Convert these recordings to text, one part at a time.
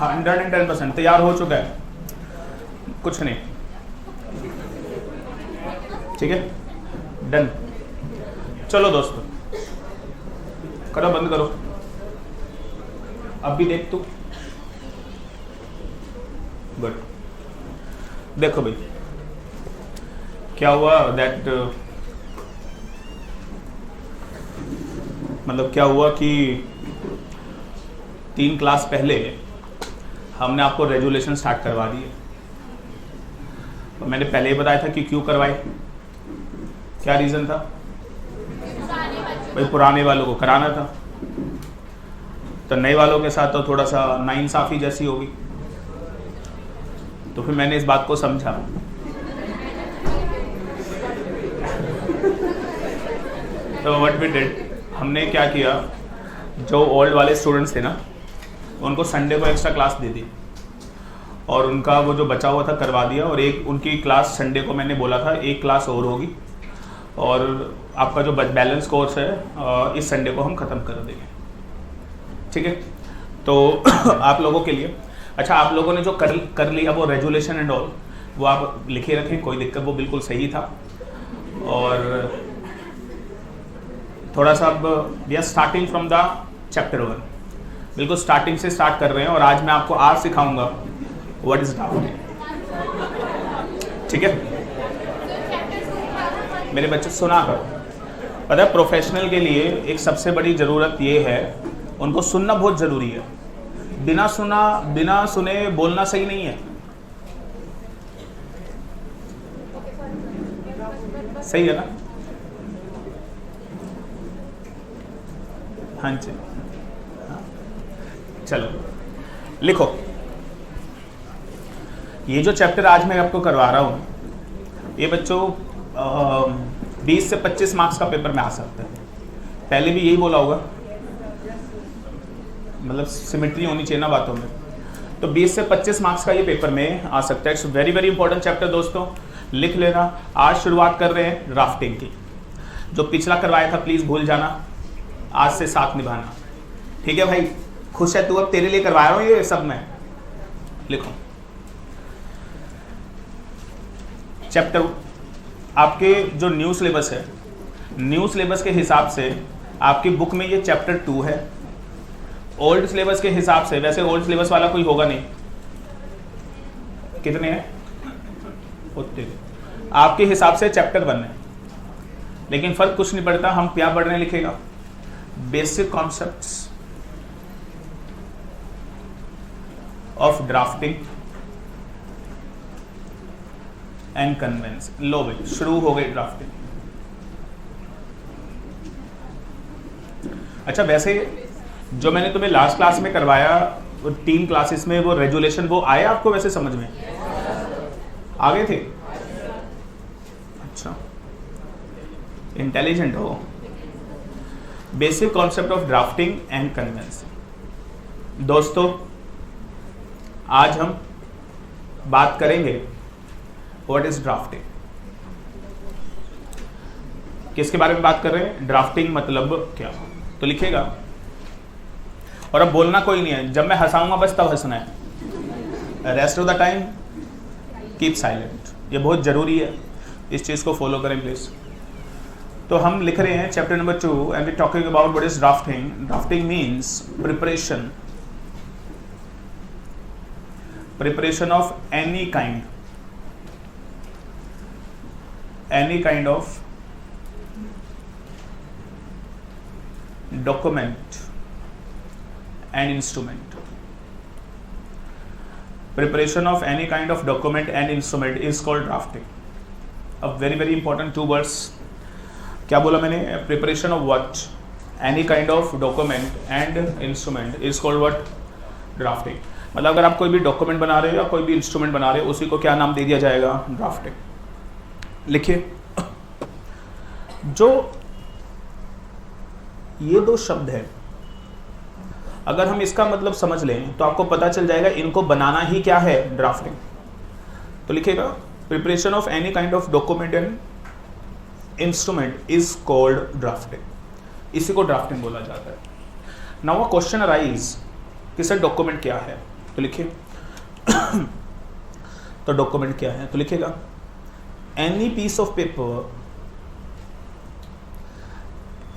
110% तैयार हो चुका है, कुछ नहीं, ठीक है, डन। चलो दोस्तों, करो, बंद करो, अब भी देख तू, गुड। देखो भाई क्या हुआ, दैट मतलब क्या हुआ कि 3 क्लास पहले हमने आपको रेजुलेशन स्टार्ट करवा दिए। तो मैंने पहले ही बताया था कि क्यों करवाए, क्या रीज़न था भाई, पुराने वालों को कराना था, तो नए वालों के साथ तो थोड़ा सा नाइंसाफ़ी जैसी होगी। तो फिर मैंने इस बात को समझा, तो व्हाट वी डिड, हमने क्या किया, जो ओल्ड वाले स्टूडेंट्स थे ना उनको संडे को एक्स्ट्रा क्लास दे दी और उनका वो जो बचा हुआ था करवा दिया, और एक उनकी क्लास संडे को मैंने बोला था एक क्लास और होगी और आपका जो बैलेंस कोर्स है इस संडे को हम ख़त्म कर देंगे, ठीक है। तो आप लोगों के लिए, अच्छा आप लोगों ने जो कर लिया वो रेजुलेशन एंड ऑल वो आप लिखे रखें, कोई दिक्कत, वो बिल्कुल सही था। और थोड़ा सा अब we are starting from the chapter 1, बिल्कुल स्टार्टिंग से स्टार्ट कर रहे हैं, और आज मैं आपको आज सिखाऊंगा व्हाट इज ड्राफ्टिंग, ठीक है। मेरे बच्चे सुना करो, पता है प्रोफेशनल के लिए एक सबसे बड़ी ज़रूरत ये है, उनको सुनना बहुत ज़रूरी है। बिना सुने बोलना सही नहीं है, सही है ना? हाँ जी, चलो लिखो। ये जो चैप्टर आज मैं आपको करवा रहा हूँ ये बच्चों 20 से 25 मार्क्स का पेपर में आ सकता है। पहले भी यही बोला होगा, मतलब सिमेट्री होनी चाहिए ना बातों में। तो 20 से 25 मार्क्स का ये पेपर में आ सकता है। It's very very important chapter दोस्तों, लिख लेना। आज शुरुआत कर रहे हैं ड्राफ्टिंग की। जो पिछला करवाया था प्लीज भूल जाना, आज से साथ निभाना, ठीक है भाई? खुश है तू? अब तेरे लिए करवा रहा हूं ये सब। मैं लिखो चैप्टर, आपके जो न्यू सिलेबस है, न्यू सिलेबस के हिसाब से आपकी बुक में ये चैप्टर 2 है। ओल्ड सिलेबस के हिसाब से, वैसे ओल्ड सिलेबस वाला कोई होगा नहीं, कितने हैं? उतने आपके हिसाब से चैप्टर 1 है, लेकिन फर्क कुछ नहीं पड़ता। हम क्या पढ़ रहे हैं लिखेगा, basic concepts of drafting and conveyance. लो भाई शुरू हो गई ड्राफ्टिंग। अच्छा वैसे जो मैंने तुम्हें लास्ट क्लास में करवाया, वो 3 क्लासेस में वो रेजुलेशन, वो आया आपको वैसे समझ में? आ गए थे? अच्छा इंटेलिजेंट हो। Basic concept of drafting and conveyance. दोस्तों आज हम बात करेंगे व्हाट इज ड्राफ्टिंग। किसके बारे में बात कर रहे हैं? ड्राफ्टिंग मतलब क्या? तो लिखेगा, और अब बोलना कोई नहीं है, जब मैं हंसाऊंगा बस तब हंसना है, rest of the time keep silent. ये बहुत जरूरी है, इस चीज को फॉलो करें प्लीज। तो हम लिख रहे हैं chapter number 2 and we talking about what is drafting. Drafting means preparation of any kind of document and instrument. Preparation of any kind of document and instrument is called drafting. A very very important 2 words. क्या बोला मैंने? Preparation of what? Any kind of document and instrument is called what? Drafting. मतलब अगर आप कोई भी document बना रहे हो या कोई भी इंस्ट्रूमेंट बना रहे हो, उसी को क्या नाम दे दिया जाएगा? ड्राफ्टिंग। लिखिए, जो ये 2 शब्द है, अगर हम इसका मतलब समझ लें तो आपको पता चल जाएगा इनको बनाना ही क्या है, ड्राफ्टिंग। तो लिखिएगा, preparation of any kind of document and instrument is called drafting. इसी को ड्राफ्टिंग बोला जाता है। नाउ अ क्वेश्चन अराइज कि सर डॉक्यूमेंट क्या है? तो लिखिए तो डॉक्यूमेंट क्या है, तो लिखेगा any piece of paper,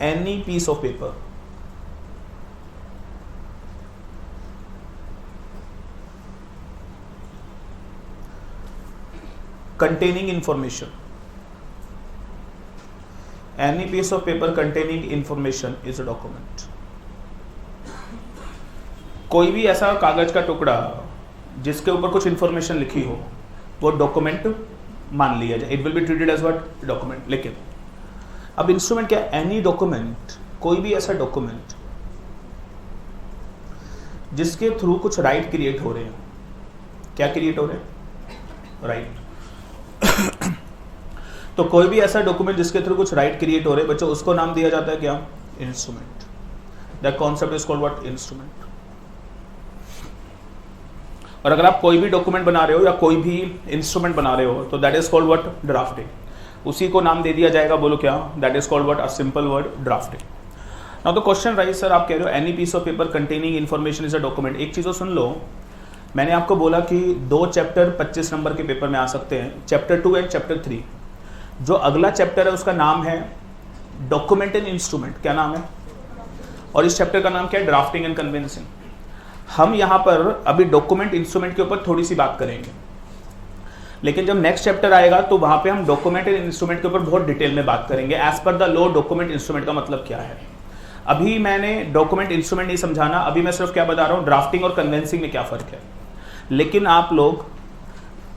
any piece of paper containing information, any piece of paper containing information is a document. कोई भी ऐसा कागज का टुकड़ा जिसके ऊपर कुछ इंफॉर्मेशन लिखी हो वो डॉक्यूमेंट मान लिया जाए, it will be treated as what, document. लेकिन अब इंस्ट्रूमेंट क्या, एनी डॉक्यूमेंट, कोई भी ऐसा डॉक्यूमेंट जिसके थ्रू कुछ राइट क्रिएट हो रहे हैं. क्या क्रिएट हो रहे हैं, राइट. तो कोई भी ऐसा डॉक्यूमेंट जिसके थ्रू कुछ राइट क्रिएट हो रहे बच्चों, उसको नाम दिया जाता है क्या, instrument. That concept is called what, instrument. और अगर आप कोई भी डॉक्यूमेंट बना रहे हो या कोई भी इंस्ट्रूमेंट बना रहे हो तो that is called what, drafting. उसी को नाम दे दिया जाएगा, बोलो क्या, that is called what, a simple word, drafting. Now the question rise, sir आप कह रहे हो any piece of paper containing information is a document. एक चीज सुन लो, मैंने आपको बोला कि 2 चैप्टर 25 नंबर के पेपर में आ सकते हैं, चैप्टर 2 एंड चैप्टर 3. जो अगला चैप्टर है उसका नाम है डॉक्यूमेंट एंड इंस्ट्रूमेंट. क्या नाम है, और इस चैप्टर का नाम क्या है, ड्राफ्टिंग एंड कन्विंसिंग. हम यहाँ पर अभी डॉक्यूमेंट इंस्ट्रूमेंट के ऊपर थोड़ी सी बात करेंगे, लेकिन जब नेक्स्ट चैप्टर आएगा तो वहां पे हम डॉक्यूमेंट एंड इंस्ट्रूमेंट के ऊपर बहुत डिटेल में बात करेंगे. As per the law document instrument का मतलब क्या है. अभी मैंने डॉक्यूमेंट इंस्ट्रूमेंट नहीं समझाना, अभी मैं सिर्फ क्या बता रहा हूँ, ड्राफ्टिंग और कन्वेंसिंग में क्या फर्क है. लेकिन आप लोग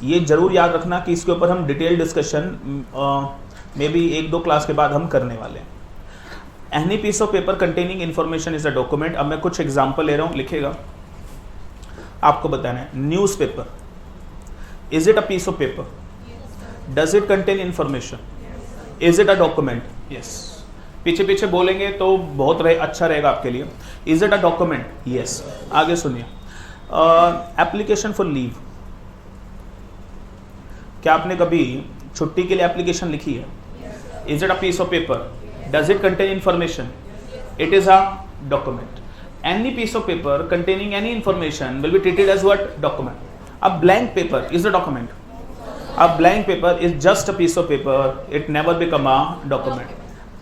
ये जरूर याद रखना कि इसके ऊपर हम detail discussion may be 1-2 class के बाद हम करने वाले हैं. Any piece of paper containing information is a document. अब मैं कुछ एग्जांपल ले रहा हूं, लिखेगा, आपको बताना है. Newspaper, is it a piece of paper, does it contain information, is it a document, yes. पीछे पीछे बोलेंगे तो बहुत अच्छा रहेगा आपके लिए. Is it a document, yes. आगे सुनिए, एप्लीकेशन फॉर लीव. क्या आपने कभी छुट्टी के लिए एप्लीकेशन लिखी है, is it a piece of paper, does it contain information, it is a document. Any piece of paper containing any information will be treated as what, document. A blank paper is a document. A blank paper is just a piece of paper, it never become a document.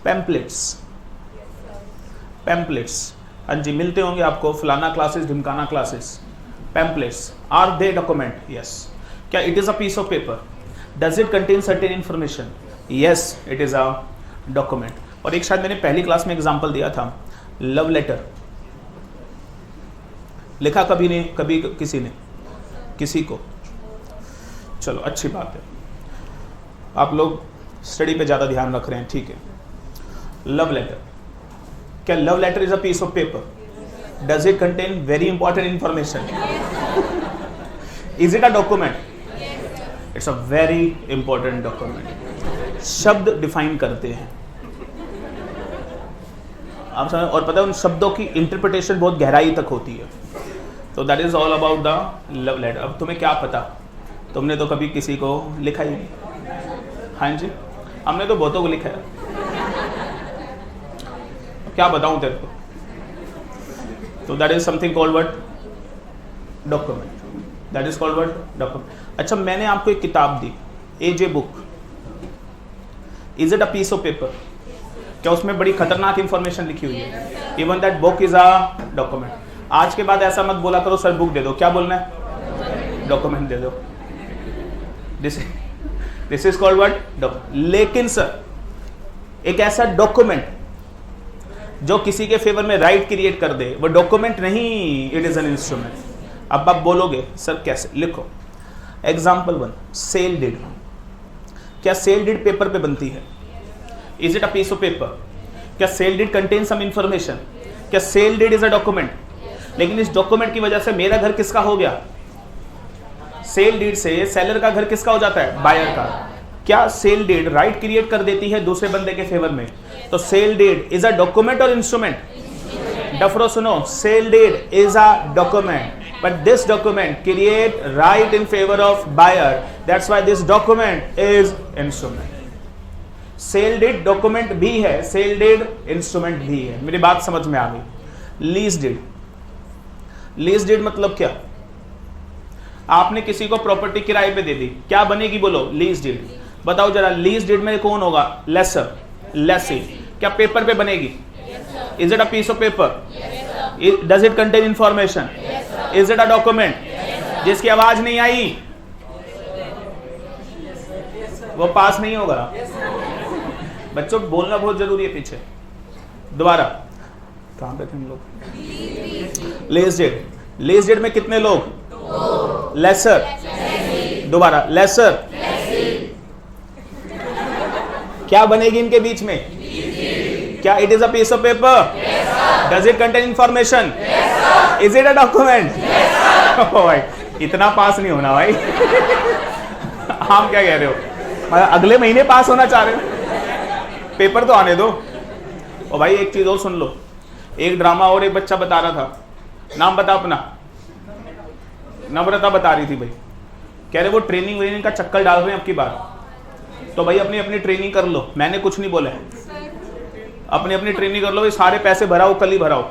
Pamphlets, pamphlets, हाँ जी मिलते होंगे आपको, फलाना classes, ढिमकाना classes. Pamphlets, are they document, yes. क्या it is a piece of paper, does it contain certain information, yes it is a document. और एक शायद मैंने पहली क्लास में एग्जांपल दिया था, लव लेटर. लिखा कभी नहीं, कभी किसी ने, किसी को, चलो अच्छी बात है, आप लोग स्टडी पे ज़्यादा ध्यान रख रहे हैं, ठीक है. लव लेटर, क्या love letter is a piece of paper, does it contain very important information, is it a document, it's a very important document. शब्द डिफाइन करते हैं आप समझ, और पता है उन शब्दों की इंटरप्रिटेशन बहुत गहराई तक होती है. तो that is all about the love letter. अब तुम्हें क्या पता, तुमने तो कभी किसी को लिखा ही नहीं. हाँ जी, हमने तो बहुतों को लिखा है, क्या बताऊं तेरे को. तो that is something called what, document. That is called what, document. अच्छा, मैंने आपको एक किताब दी, एजे book, is it a piece of paper, क्या उसमें बड़ी खतरनाक इंफॉर्मेशन लिखी हुई है, even that book is a document. आज के बाद ऐसा मत बोला करो सर बुक दे दो, क्या बोलना है, डॉक्यूमेंट दे दो. This is called what, document. लेकिन सर एक ऐसा डॉक्यूमेंट जो किसी के फेवर में राइट क्रिएट कर दे, वो डॉक्यूमेंट नहीं, इट इज एन इंस्ट्रूमेंट. अब आप बोलोगे सर कैसे, लिखो एग्जाम्पल 1, सेल डीड. क्या सेल डीड पेपर पे बनती है, is it a piece of paper. क्या sale deed contain some information, क्या sale deed is a document. लेकिन इस डॉक्यूमेंट की वजह से मेरा घर किसका हो गया, सेल डीड से सेलर का घर किसका हो जाता है, बायर का. क्या सेल डीड राइट क्रिएट कर देती है दूसरे बंदे के फेवर में. तो sale deed is a document और इंस्ट्रूमेंट. डफरो सुनो, sale deed is a document, but this document create right in favor of buyer, that's why this document is instrument. Sale deed document भी है, sale deed instrument भी है. मेरी बात समझ में आ गई. Lease deed, लीज डीड मतलब क्या, आपने किसी को प्रॉपर्टी किराए पे दे दी, क्या बनेगी बोलो? Lease deed. बताओ जरा, लीज डीड में कौन होगा? Lessor, lessee. क्या पेपर पे बनेगी? Is it a piece of paper? Does it contain information? Is it a document? जिसकी आवाज नहीं आई वो पास नहीं होगा। बच्चों बोलना बहुत जरूरी है। पीछे दोबारा, कहां पे थे हम लोग? Lease deed. लीज डीड में कितने लोग? लेसर। दोबारा, लेसर। क्या बनेगी इनके बीच में? क्या it is a piece of paper? Does it contain information? Is it a document? भाई इतना पास नहीं होना भाई। आप क्या कह रहे हो? अगले महीने पास होना चाह रहे हो? पेपर तो आने दो। और भाई एक चीज और सुन लो, एक ड्रामा और एक बच्चा बता रहा था, नाम बता अपना। नम्रता बता रही थी भाई, कह रहे वो ट्रेनिंग व्रेनिंग का चक्कर डाल रहे हैं अब की बार, तो भाई अपनी अपनी ट्रेनिंग कर लो। मैंने कुछ नहीं बोला है, अपनी अपनी ट्रेनिंग कर लो। ये सारे पैसे भराओ, कल ही भराओ,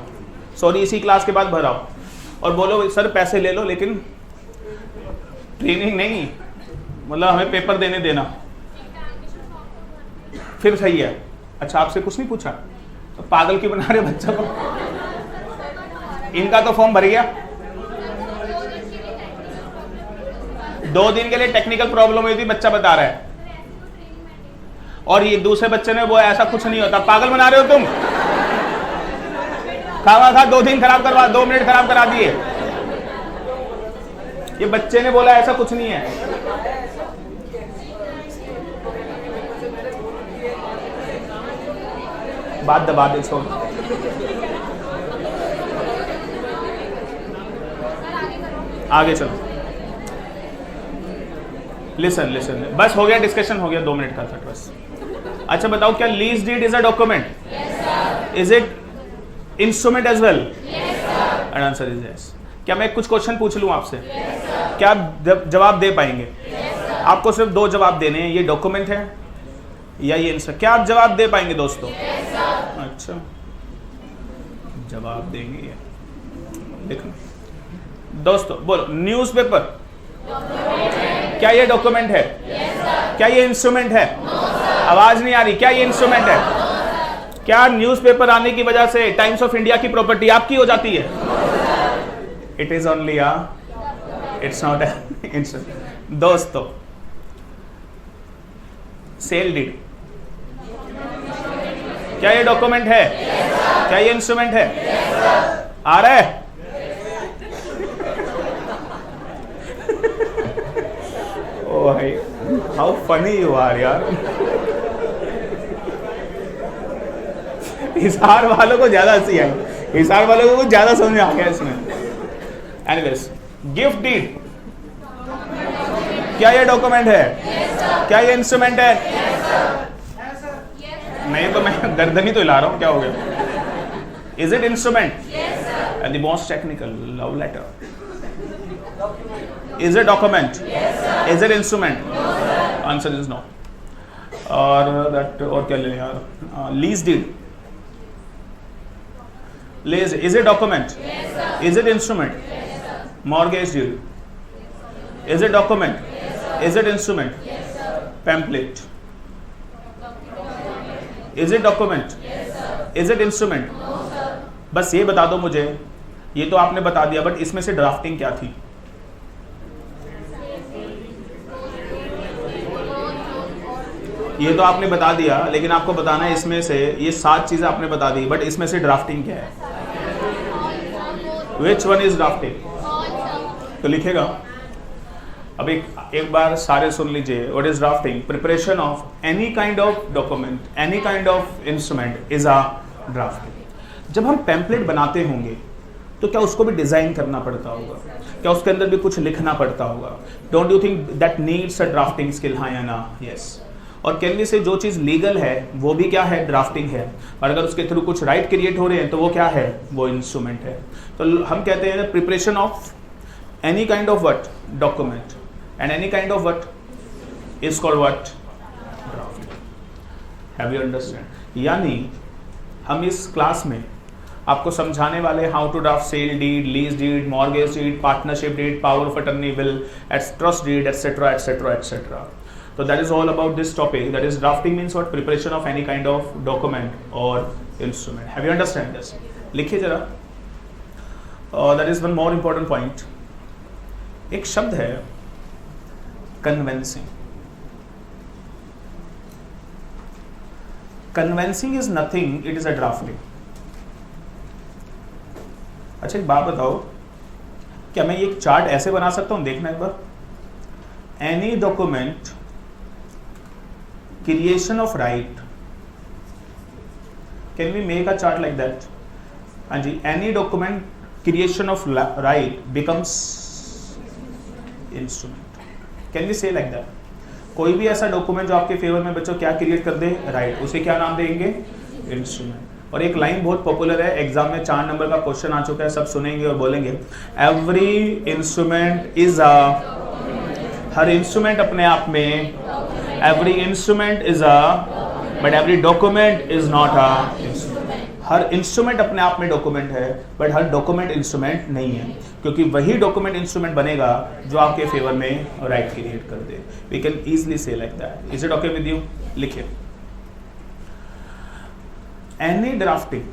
सॉरी इसी क्लास के बाद भराओ, और बोलो सर पैसे ले लो लेकिन ट्रेनिंग नहीं, मतलब हमें पेपर देने देना। फिर सही है। अच्छा आपसे कुछ नहीं पूछा तो पागल क्यों बना रहे बच्चा को? इनका तो फॉर्म भर गया, 2 दिन के लिए टेक्निकल प्रॉब्लम हुई थी, बच्चा बता रहा है। और ये दूसरे बच्चे ने वो ऐसा कुछ नहीं होता। पागल बना रहे हो तुम। खावा खा 2 दिन खराब करवा, 2 मिनट खराब करा दिए। ये बच्चे ने बोला ऐसा कुछ नहीं है। बात दबा दे, छोड़। आगे चलो। लिसन लिसन, बस हो गया, डिस्कशन हो गया, 2 मिनट का था बस। अच्छा बताओ, क्या lease deed is a document? Is it instrument as well? And answer is yes. क्या मैं कुछ क्वेश्चन पूछ लूं आपसे? क्या आप जवाब दे पाएंगे? आपको सिर्फ 2 जवाब देने हैं, ये डॉक्यूमेंट है या ये इंस्ट्रूमेंट। क्या आप जवाब दे पाएंगे दोस्तों? अच्छा जवाब देंगे। देखो दोस्तों बोलो, न्यूज़पेपर क्या ये डॉक्यूमेंट है? क्या ये इंस्ट्रूमेंट है? आवाज नहीं आ रही। क्या ये इंस्ट्रूमेंट है? क्या न्यूज़पेपर आने की वजह से टाइम्स ऑफ इंडिया की प्रॉपर्टी आपकी हो जाती है? It is only it's not instrument. दोस्तों सेल डीड क्या ये डॉक्यूमेंट है? क्या ये इंस्ट्रूमेंट है? आ रहा है? ओ भाई हाउ फनी यू आर यार। हिसार वालों को ज्यादा हंसी आई, हिसार वालों को कुछ ज्यादा समझ आ गया इसमें। एनीवेज, गिफ्ट डीड क्या ये डॉक्यूमेंट है? क्या ये इंस्ट्रूमेंट है? नहीं तो मैं गर्दन ही तो हिला रहा हूं, क्या हो गया? Is it instrument? And the most technical, love letter. Is it document? Is it instrument? Answer is no. और दैट, और क्या ले यार? Lease deed, lease, is it document? Is it instrument? Mortgage deed, is it document? Is it instrument? Pamphlet, is it document? Is it instrument? बस ये बता दो मुझे, ये तो आपने बता दिया, बट इसमें से ड्राफ्टिंग क्या थी? ये तो आपने बता दिया, लेकिन आपको बताना है इसमें से, ये 7 चीजें आपने बता दी, बट इसमें से ड्राफ्टिंग क्या है? Which one is drafting? तो लिखेगा। अब एक बार सारे सुन लीजिए। What is drafting? Preparation of any kind of document, any kind of instrument is a drafting. जब हम पैम्पलेट बनाते होंगे तो क्या उसको भी डिजाइन करना पड़ता होगा? क्या उसके अंदर भी कुछ लिखना पड़ता होगा? Don't you think that needs a drafting skill? हाँ या ना? यस। और कैन वी से जो चीज़ लीगल है वो भी क्या है? ड्राफ्टिंग है। और अगर उसके थ्रू कुछ राइट क्रिएट हो रहे हैं तो वो क्या है? वो इंस्ट्रूमेंट है। तो हम कहते हैं preparation of any kind of what? Document. And any kind of what is called what? Draft. Have you understand? यानी हम इस क्लास में आपको समझाने वाले how to draft sale deed, lease deed, mortgage deed, partnership deed, power of attorney will, trust deed, etcetera etcetera etcetera. So that is all about this topic. That is drafting means what? Preparation of any kind of document or instrument. Have you understand this? लिखिए जरा. That is one more important point. एक शब्द है convincing. Convincing is nothing. It is a drafting. अच्छा एक बात बताओ, क्या मैं ये एक चार्ट ऐसे बना सकता हूँ? देखना एक बार. Any document creation of right, can we make a chart like that? हाँ जी, any document creation of right becomes instrument. Can we say like that? कोई भी ऐसा डॉक्यूमेंट जो आपके फेवर में बच्चों क्या क्रिएट कर दे, राइट, उसे क्या नाम देंगे? इंस्ट्रूमेंट. और एक लाइन बहुत पॉपुलर है, एग्जाम में 4 नंबर का क्वेश्चन आ चुका है, सब सुनेंगे और बोलेंगे every instrument is a, her instrument अपने आप में, every instrument is a, but every document is not a instrument. Her instrument अपने आप में डॉक्यूमेंट है, बट हर डॉक्यूमेंट इंस्ट्रूमेंट नहीं है, क्योंकि वही डॉक्यूमेंट इंस्ट्रूमेंट बनेगा जो आपके फेवर में राइट क्रिएट कर दे. वी कैन इजीली से like that. Is it okay with you? लिखिए एनी ड्राफ्टिंग.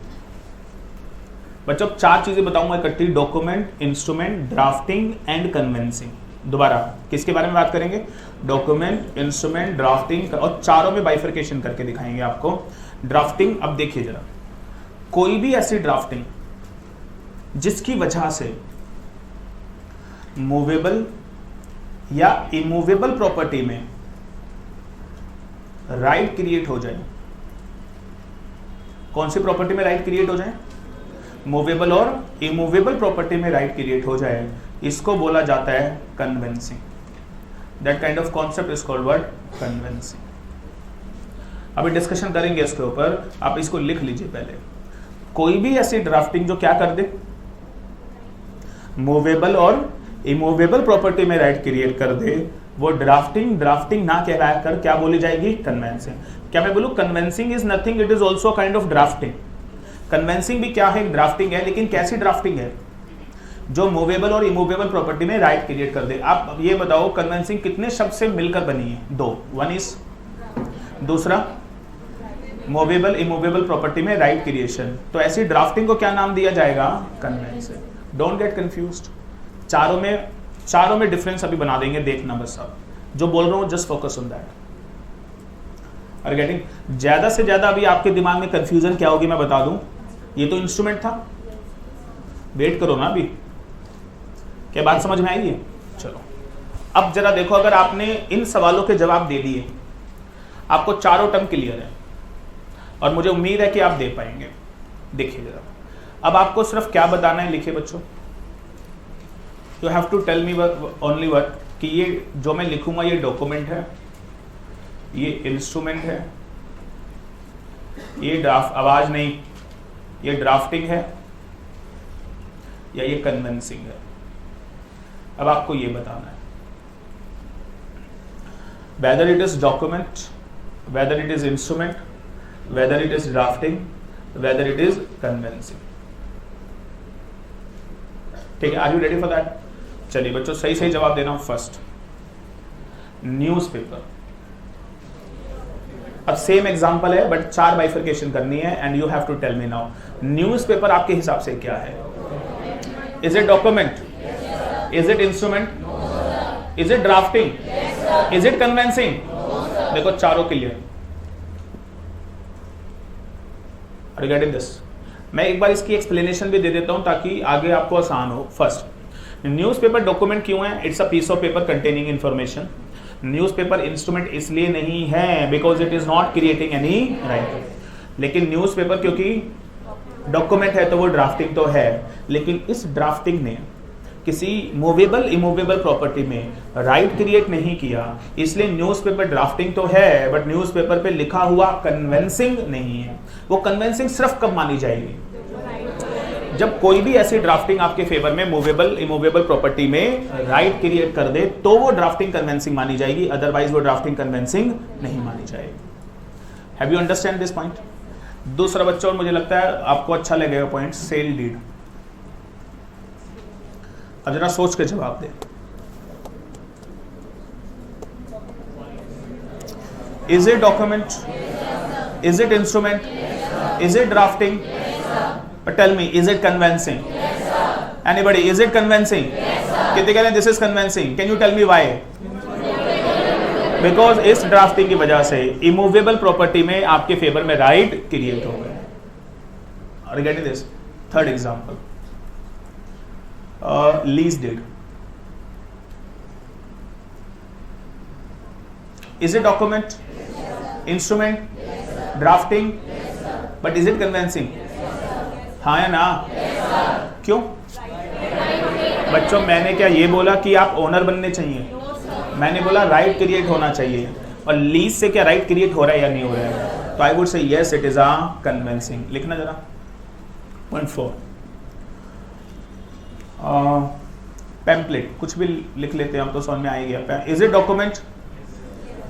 बच्चों 4 चीजें बताऊंगा इकट्ठी, document, instrument, drafting and convincing. दोबारा किसके बारे में बात करेंगे? डॉक्यूमेंट, इंस्ट्रूमेंट, ड्राफ्टिंग, और चारों में बाइफरकेशन करके दिखाएंगे आपको. ड्राफ्टिंग, अब देखिए जरा, कोई भी ऐसी ड्राफ्टिंग जिसकी वजह से मूवेबल या इमूवेबल प्रॉपर्टी में राइट क्रिएट हो जाए. कौन सी प्रॉपर्टी में राइट क्रिएट हो जाए? मूवेबल और इमूवेबल प्रॉपर्टी में राइट क्रिएट हो जाए, इसको बोला जाता है convincing. That kind of concept is called what? Convincing. अभी डिस्कशन करेंगे इसके ऊपर, आप इसको लिख लीजिए पहले. कोई भी ऐसी ड्राफ्टिंग जो क्या कर दे, मूवेबल और इमूवेबल प्रॉपर्टी में राइट क्रिएट कर दे, वो ड्राफ्टिंग ना कहला कर क्या बोली जाएगी? कन्वेंसिंग. क्या मैं बोलूं convincing is nothing, it is also kind of drafting. Convincing भी क्या है? ड्राफ्टिंग है, लेकिन कैसी ड्राफ्टिंग है? जो मूवेबल और इमूवेबल प्रॉपर्टी में राइट क्रिएट कर दे. आप ये बताओ कन्वेंसिंग कितने शब्द से मिलकर बनी है? 2. वन इज, दूसरा मूवेबल इमूवेबल प्रॉपर्टी में राइट क्रिएशन. तो ऐसी ड्राफ्टिंग को क्या नाम दिया जाएगा? कन्वेंसिंग. Don't get confused. चारों में डिफरेंस अभी बना देंगे, देखना बस. आप जो बोल रहा हूं जस्ट फोकस ऑन दैट. और गेटिंग, ज्यादा से ज्यादा अभी आपके दिमाग में कंफ्यूजन क्या होगी मैं बता दूं. ये तो इंस्ट्रूमेंट था, वेट करो ना, अभी क्या बात समझ में आई है? चलो अब जरा देखो, अगर आपने इन सवालों के जवाब दे दिए, आपको चारों टर्म क्लियर है और मुझे उम्मीद है कि आप दे पाएंगे. देखिए जरा, अब आपको सिर्फ क्या बताना है, लिखिए बच्चों. You have to tell me only what, कि ये जो मैं लिखूंगा ये डॉक्यूमेंट है, ये इंस्ट्रूमेंट है, ये आवाज नहीं, ये ड्राफ्टिंग है, या ये कन्वेंसिंग है. अब आपको ये बताना है whether it is document, whether it is instrument, whether it is drafting, whether it is convencing. ठीक है, are you ready for that? चलिए बच्चों सही सही जवाब देना. First newspaper. अब सेम एग्जांपल है बट 4 बाइफरकेशन करनी है and you have to tell me now. Newspaper आपके हिसाब से क्या है? Is it document? Is it instrument? Is it drafting? Is it conveyancing? देखो चारों clear. Are you getting this? मैं एक बार इसकी एक्सप्लेनेशन भी दे देता हूं ताकि आगे आपको आसान हो. फर्स्ट, न्यूज़पेपर डॉक्यूमेंट क्यों है? It's a piece of paper containing information. Newspaper instrument इसलिए नहीं है because it is not creating any right. लेकिन न्यूज़पेपर क्योंकि डॉक्यूमेंट है तो वो ड्राफ्टिंग तो है, लेकिन इस ड्राफ्टिंग ने किसी मूवेबल इमूवेबल प्रॉपर्टी में राइट क्रिएट नहीं किया, इसलिए न्यूज़पेपर ड्राफ्टिंग तो है बट न्यूज़पेपर पे लिखा हुआ कन्वेंसिंग नहीं है. वो कन्वेंसिंग सिर्फ कब मानी जाएगी? जब कोई भी ऐसी ड्राफ्टिंग आपके फेवर में मूवेबल इमूवेबल प्रॉपर्टी में राइट क्रिएट कर दे तो वो ड्राफ्टिंग कन्वेंसिंग मानी जाएगी, अदरवाइज वो ड्राफ्टिंग कन्वेंसिंग नहीं मानी जाएगी. Have you understand this point? दूसरा बच्चा, और मुझे लगता है आपको अच्छा लगेगा पॉइंट, सेल डीड। अब जरा सोच के जवाब दे। Is it document? Is it instrument? Is it drafting? But tell me, is it convincing? Yes, sir. Anybody, is it convincing? Yes, sir. कितने कह रहे हैं this is convincing? Can you tell me why? Because इस drafting की वजह से immovable property में आपके फेवर में राइट क्रिएट हो गए। Are you getting this? Third example, lease deed. Is it document? Yes, instrument? Yes, drafting? Yes, but is it convincing? हाँ या ना? yes, क्यों? बच्चों मैंने क्या ये बोला कि आप ओनर बनने चाहिए? no, मैंने बोला राइट क्रिएट होना चाहिए, और लीज से क्या राइट क्रिएट हो रहा है या नहीं हो रहा है? तो आई वुड से yes it is a convincing. लिखना जरा। पॉइंट 4, पैम्पलेट, कुछ भी लिख लेते हैं हम तो समझ में आ ही गया। Is it document?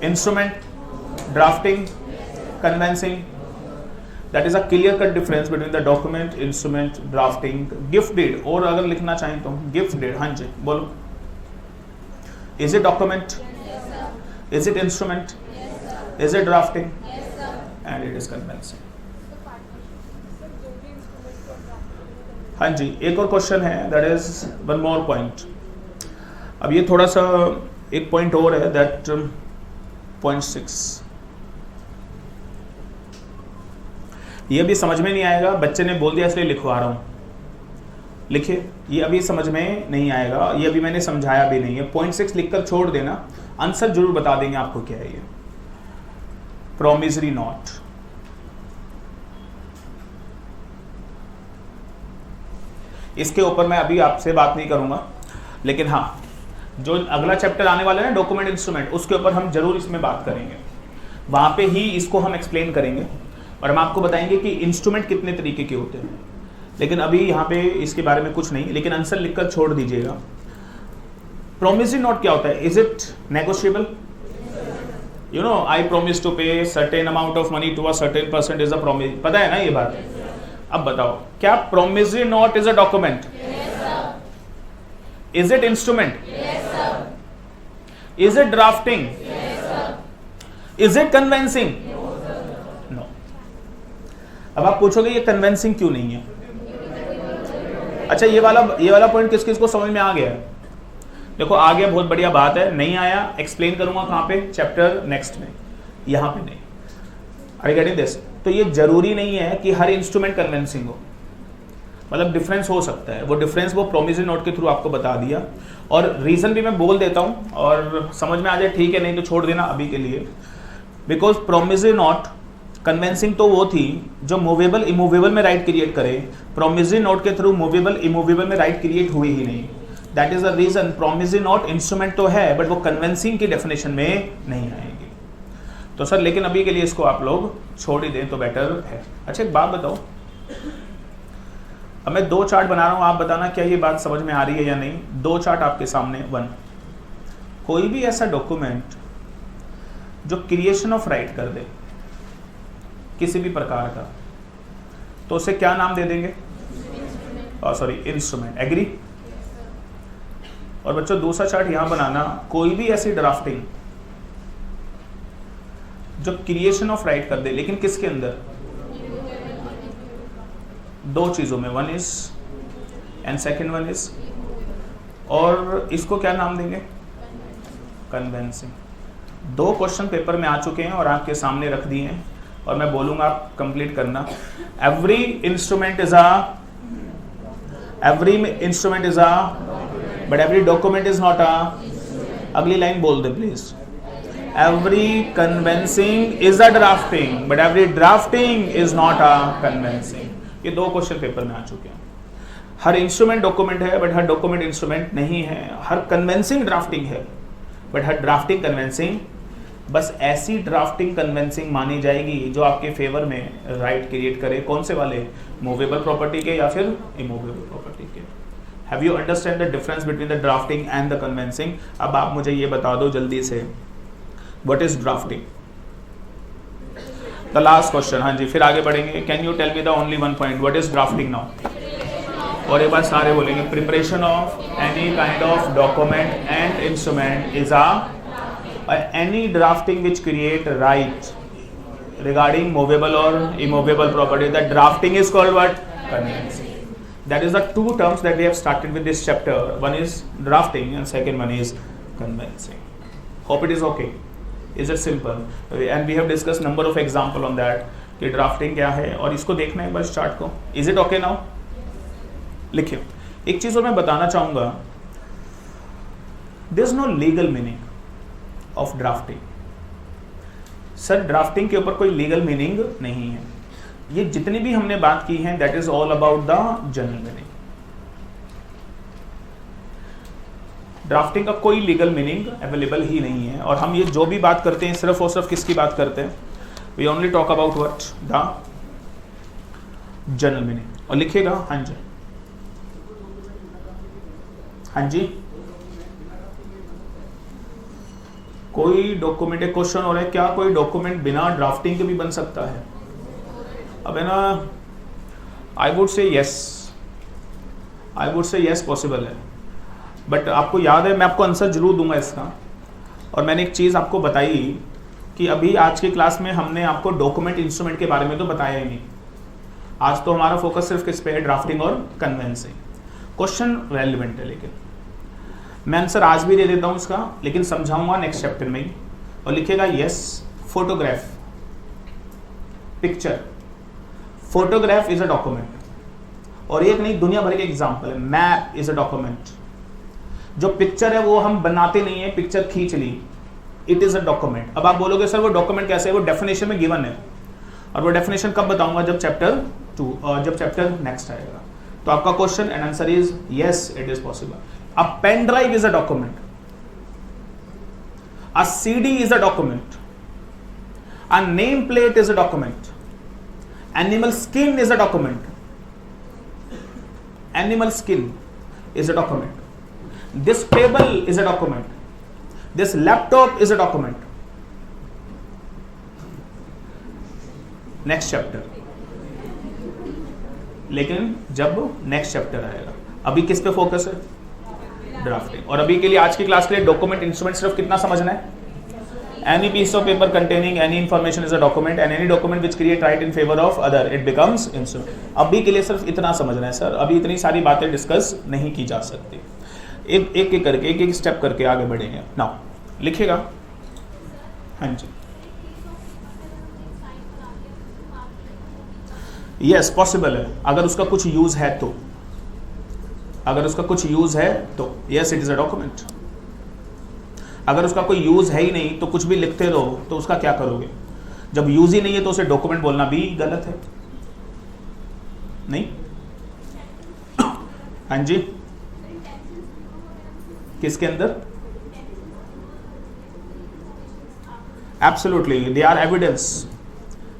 Instrument? Drafting? Convincing? That is a clear cut difference between the document, instrument, drafting, gift deed, और अगर लिखना चाहें तो gift deed। हाँ जी बोलो। Is it document? Yes, sir. Is it instrument? Yes, sir. Is it drafting? Yes, sir. And it is convincing। हाँ जी, एक और क्वेश्चन है, that is one more point। अब ये थोड़ा सा एक पॉइंट और है, that point 6। ये अभी समझ में नहीं आएगा, बच्चे ने बोल दिया इसलिए लिखवा रहा हूं। लिखिए, ये अभी समझ में नहीं आएगा, ये अभी मैंने समझाया भी नहीं है। पॉइंट 6 लिखकर छोड़ देना, आंसर जरूर बता देंगे आपको क्या है ये। Promissory note. इसके ऊपर मैं अभी आपसे बात नहीं करूंगा, लेकिन हाँ जो अगला चैप्टर आने वाला है ना डॉक्यूमेंट इंस्ट्रूमेंट, उसके ऊपर हम जरूर इसमें बात करेंगे, वहां पे ही इसको हम एक्सप्लेन करेंगे और हम आपको बताएंगे कि इंस्ट्रूमेंट कितने तरीके के होते हैं। लेकिन अभी यहाँ पे इसके बारे में कुछ नहीं, लेकिन आंसर लिखकर छोड़ दीजिएगा। प्रोमिसरी नोट क्या होता है? Is it negotiable? You know, I promise to pay certain amount of money to a certain person is a promise. पता है ना ये बात? अब बताओ, क्या promissory note is a document? Is it instrument? Is it drafting? Is it conveyancing? No. अब आप पूछोगे ये कन्विंसिंग क्यों नहीं है? अच्छा, ये वाला पॉइंट किस किस को समझ में आ गया है? देखो आ गया, बहुत बढ़िया बात है। नहीं आया, एक्सप्लेन करूंगा कहां पे? चैप्टर नेक्स्ट में, यहां पे नहीं। Are you getting this? तो ये जरूरी नहीं है कि हर इंस्ट्रूमेंट कन्विंसिंग हो, मतलब डिफरेंस हो सकता है। वो डिफरेंस वो प्रोमिसरी नोट के थ्रू आपको बता दिया, और रीजन भी मैं बोल देता हूं, और समझ में आ जाए ठीक है, नहीं तो छोड़ देना अभी के लिए। बिकॉज प्रोमिसरी नोट कन्विंसिंग तो वो थी जो मूवेबल इमूवेबल में राइट क्रिएट करे, प्रोमिसरी नोट के थ्रू मूवेबल इमूवेबल में राइट क्रिएट हुई ही नहीं। That is the reason promissory note instrument तो है, बट वो कन्विंसिंग की डेफिनेशन में नहीं आएगी। तो सर लेकिन अभी के लिए इसको आप लोग छोड़ ही दें तो बेटर है। अच्छा एक बात बताओ, अब मैं 2 चार्ट बना रहा हूं, आप बताना क्या ये बात समझ में आ रही है या नहीं। 2 चार्ट आपके सामने। 1, कोई भी ऐसा डॉक्यूमेंट जो क्रिएशन ऑफ राइट कर दे किसी भी प्रकार का, तो उसे क्या नाम दे देंगे? Sorry, instrument. एग्री? और बच्चों दूसरा चार्ट यहां बनाना, कोई भी ऐसी ड्राफ्टिंग जो क्रिएशन ऑफ राइट कर दे, लेकिन किसके अंदर? 2 चीजों में, 1 इज एंड सेकेंड 1 इज, और इसको क्या नाम देंगे? कन्विंसिंग। 2 क्वेश्चन पेपर में आ चुके हैं और आपके सामने रख दिए हैं, और मैं बोलूंगा आप कंप्लीट करना। Every instrument is a but every document is not a. अगली लाइन बोल दे please. Every conveyancing is a drafting, but every drafting is not a conveyancing. ये 2 क्वेश्चन पेपर में आ चुके हैं। हर इंस्ट्रूमेंट डॉक्यूमेंट है, बट हर डॉक्यूमेंट इंस्ट्रूमेंट नहीं है। हर कन्विंसिंग ड्राफ्टिंग है, बट हर ड्राफ्टिंग कन्विंसिंग। बस ऐसी ड्राफ्टिंग कन्विंसिंग मानी जाएगी जो आपके फेवर में राइट क्रिएट करे। कौन से वाले? मूवेबल प्रॉपर्टी के या फिर इमूवेबल प्रॉपर्टी के। Have you understand the difference between the drafting and the conveyancing? अब आप मुझे ये बता दो जल्दी से, what is drafting? The last question, हाँ जी, फिर आगे बढ़ेंगे. Can you tell me the only one point, what is drafting now? और एक बार सारे बोलेंगे, preparation of any kind of document and instrument is any drafting which create right regarding movable or immovable property. The drafting is called what? Conveyancing. That is the two terms that we have started with this chapter. One is drafting and second one is conveyancing. Hope it is okay. Is it simple? And we have discussed number of example on that कि drafting क्या है, और इसको देखना एक बार start को. Is it okay now? लिखिए. एक चीज और मैं बताना चाहूंगा, there is no legal meaning of drafting. Sir drafting के ऊपर कोई लीगल मीनिंग नहीं है. ये जितनी भी हमने बात की है that is all about the general meaning. Drafting का कोई लीगल मीनिंग अवेलेबल ही नहीं है, और हम ये जो भी बात करते हैं सिर्फ और सिर्फ किसकी बात करते हैं? We only talk about what? The general meaning. और लिखिएगा, हाँ जी, हाँ जी, कोई डॉक्यूमेंट, एक क्वेश्चन हो रहा है, क्या कोई डॉक्यूमेंट बिना ड्राफ्टिंग के भी बन सकता है? अब है ना, आई वुड से यस पॉसिबल है, बट आपको याद है, मैं आपको आंसर जरूर दूंगा इसका. और मैंने एक चीज़ आपको बताई कि अभी आज की क्लास में हमने आपको डॉक्यूमेंट इंस्ट्रूमेंट के बारे में तो बताया ही नहीं. आज तो हमारा फोकस सिर्फ किस पे है? ड्राफ्टिंग और कन्वेंसिंग. क्वेश्चन रेलिवेंट है, लेकिन मैं आंसर आज भी दे देता हूं इसका, लेकिन समझाऊंगा नेक्स्ट चैप्टर में ही. और लिखेगा yes, photograph, picture. Photograph is a document, और एक नहीं दुनिया भर के एग्जांपल है. Map is a document. जो पिक्चर है वो हम बनाते नहीं है, पिक्चर खींच ली, इट इज अ डॉक्यूमेंट. अब आप बोलोगे सर वो डॉक्यूमेंट कैसे है? वो डेफिनेशन में गिवन है, और वो डेफिनेशन कब बताऊंगा? जब चैप्टर 2 जब चैप्टर नेक्स्ट आएगा. तो आपका question and answer is yes, it is possible. A pen drive is a document. A CD is a document. A nameplate is a document. Animal skin is a document. Animal skin is a document. This table is a document. This laptop is a document. Next chapter. लेकिन जब next chapter आएगा, अभी किस पे focus है? Drafting. और अभी के लिए आज की क्लास के लिए डॉक्यूमेंट इंस्ट्रूमेंट सिर्फ कितना समझना है? Any piece of paper containing any information is a document and any document which create right in favour of other it becomes instrument. अभी के लिए सिर्फ इतना समझना है सर. अभी इतनी सारी बातें डिस्कस नहीं की जा सकती. एक एक करके, एक एक स्टेप करके आगे बढ़ेंगे. नाउ लिखिएगा, हाँ जी, यस पॉसिबल है, अगर उसका कुछ यूज है तो. अगर उसका कुछ यूज है तो yes, it is a document. अगर उसका कोई यूज है ही नहीं तो कुछ भी लिखते रहो तो उसका क्या करोगे? जब यूज ही नहीं है तो उसे डॉक्यूमेंट बोलना भी गलत है, नहीं? हाँ जी, किसके अंदर? Absolutely, they are evidence.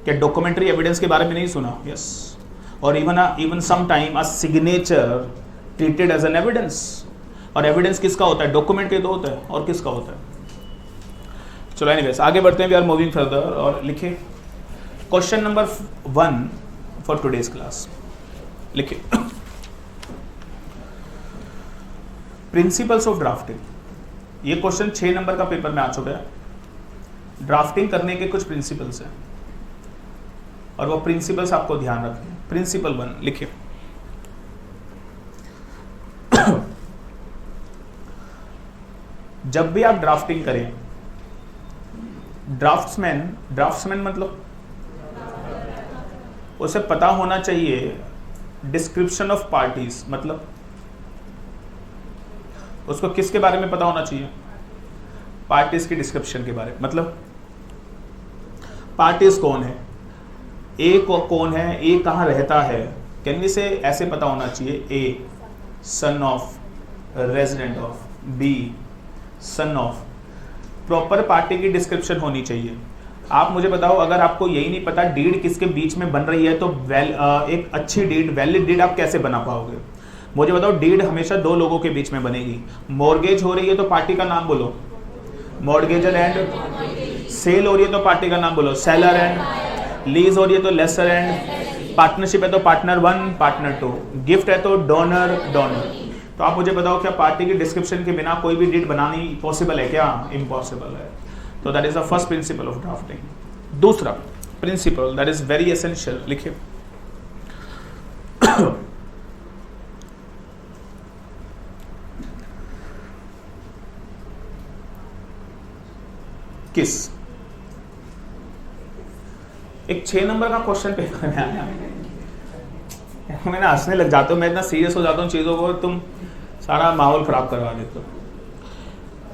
क्या डॉक्यूमेंट्री एविडेंस के बारे में नहीं सुना? यस. और even some time a signature treated as an evidence. और एविडेंस किसका होता है? डॉक्यूमेंट के तो होता है, और किसका होता है? चलो एनीवेज आगे बढ़ते हैं. We are moving further. और लिखिए question number 1 for today's class. लिखिए प्रिंसिपल्स ऑफ ड्राफ्टिंग. ये क्वेश्चन 6 नंबर का पेपर में आ चुका है. ड्राफ्टिंग करने के कुछ प्रिंसिपल्स हैं, और वो प्रिंसिपल्स आपको ध्यान रखना. प्रिंसिपल 1 लिखिए. जब भी आप ड्राफ्टिंग करें, ड्राफ्ट्समैन मतलब उसे पता होना चाहिए डिस्क्रिप्शन ऑफ पार्टीज. मतलब उसको किसके बारे में पता होना चाहिए? पार्टीज की डिस्क्रिप्शन के बारे में. मतलब पार्टीज कौन है, ए कौन है, ए कहाँ रहता है. कैन वी से ऐसे पता होना चाहिए? A son of, resident of. B son of. Proper party की डिस्क्रिप्शन होनी चाहिए. आप मुझे बताओ, अगर आपको यही नहीं पता डीड किसके बीच में बन रही है तो एक अच्छी डीड, वैलिड डीड आप कैसे बना पाओगे? मुझे बताओ, डीड हमेशा 2 लोगों के बीच में बनेगी. मॉर्गेज हो रही है तो पार्टी का नाम बोलो, मॉर्गेजर. एंड सेल हो रही है तो पार्टी का नाम बोलो, सेलर. एंड लीज हो रही है तो लेसर एंड, पार्टनरशिप है तो पार्टनर 1 पार्टनर 2, गिफ्ट है तो डोनर डोनर। तो आप मुझे बताओ क्या पार्टी की डिस्क्रिप्शन के बिना कोई भी डीड बनानी पॉसिबल है क्या? इम्पॉसिबल है। तो that is the first principle of drafting. दूसरा principle that is very essential, लिखिए किस। एक 6 नंबर का क्वेश्चन पेपर में आया, मैं ना हंसने लग जाता हूँ, मैं इतना सीरियस हो जाता हूँ चीज़ों को, तुम सारा माहौल खराब करवा देते हो।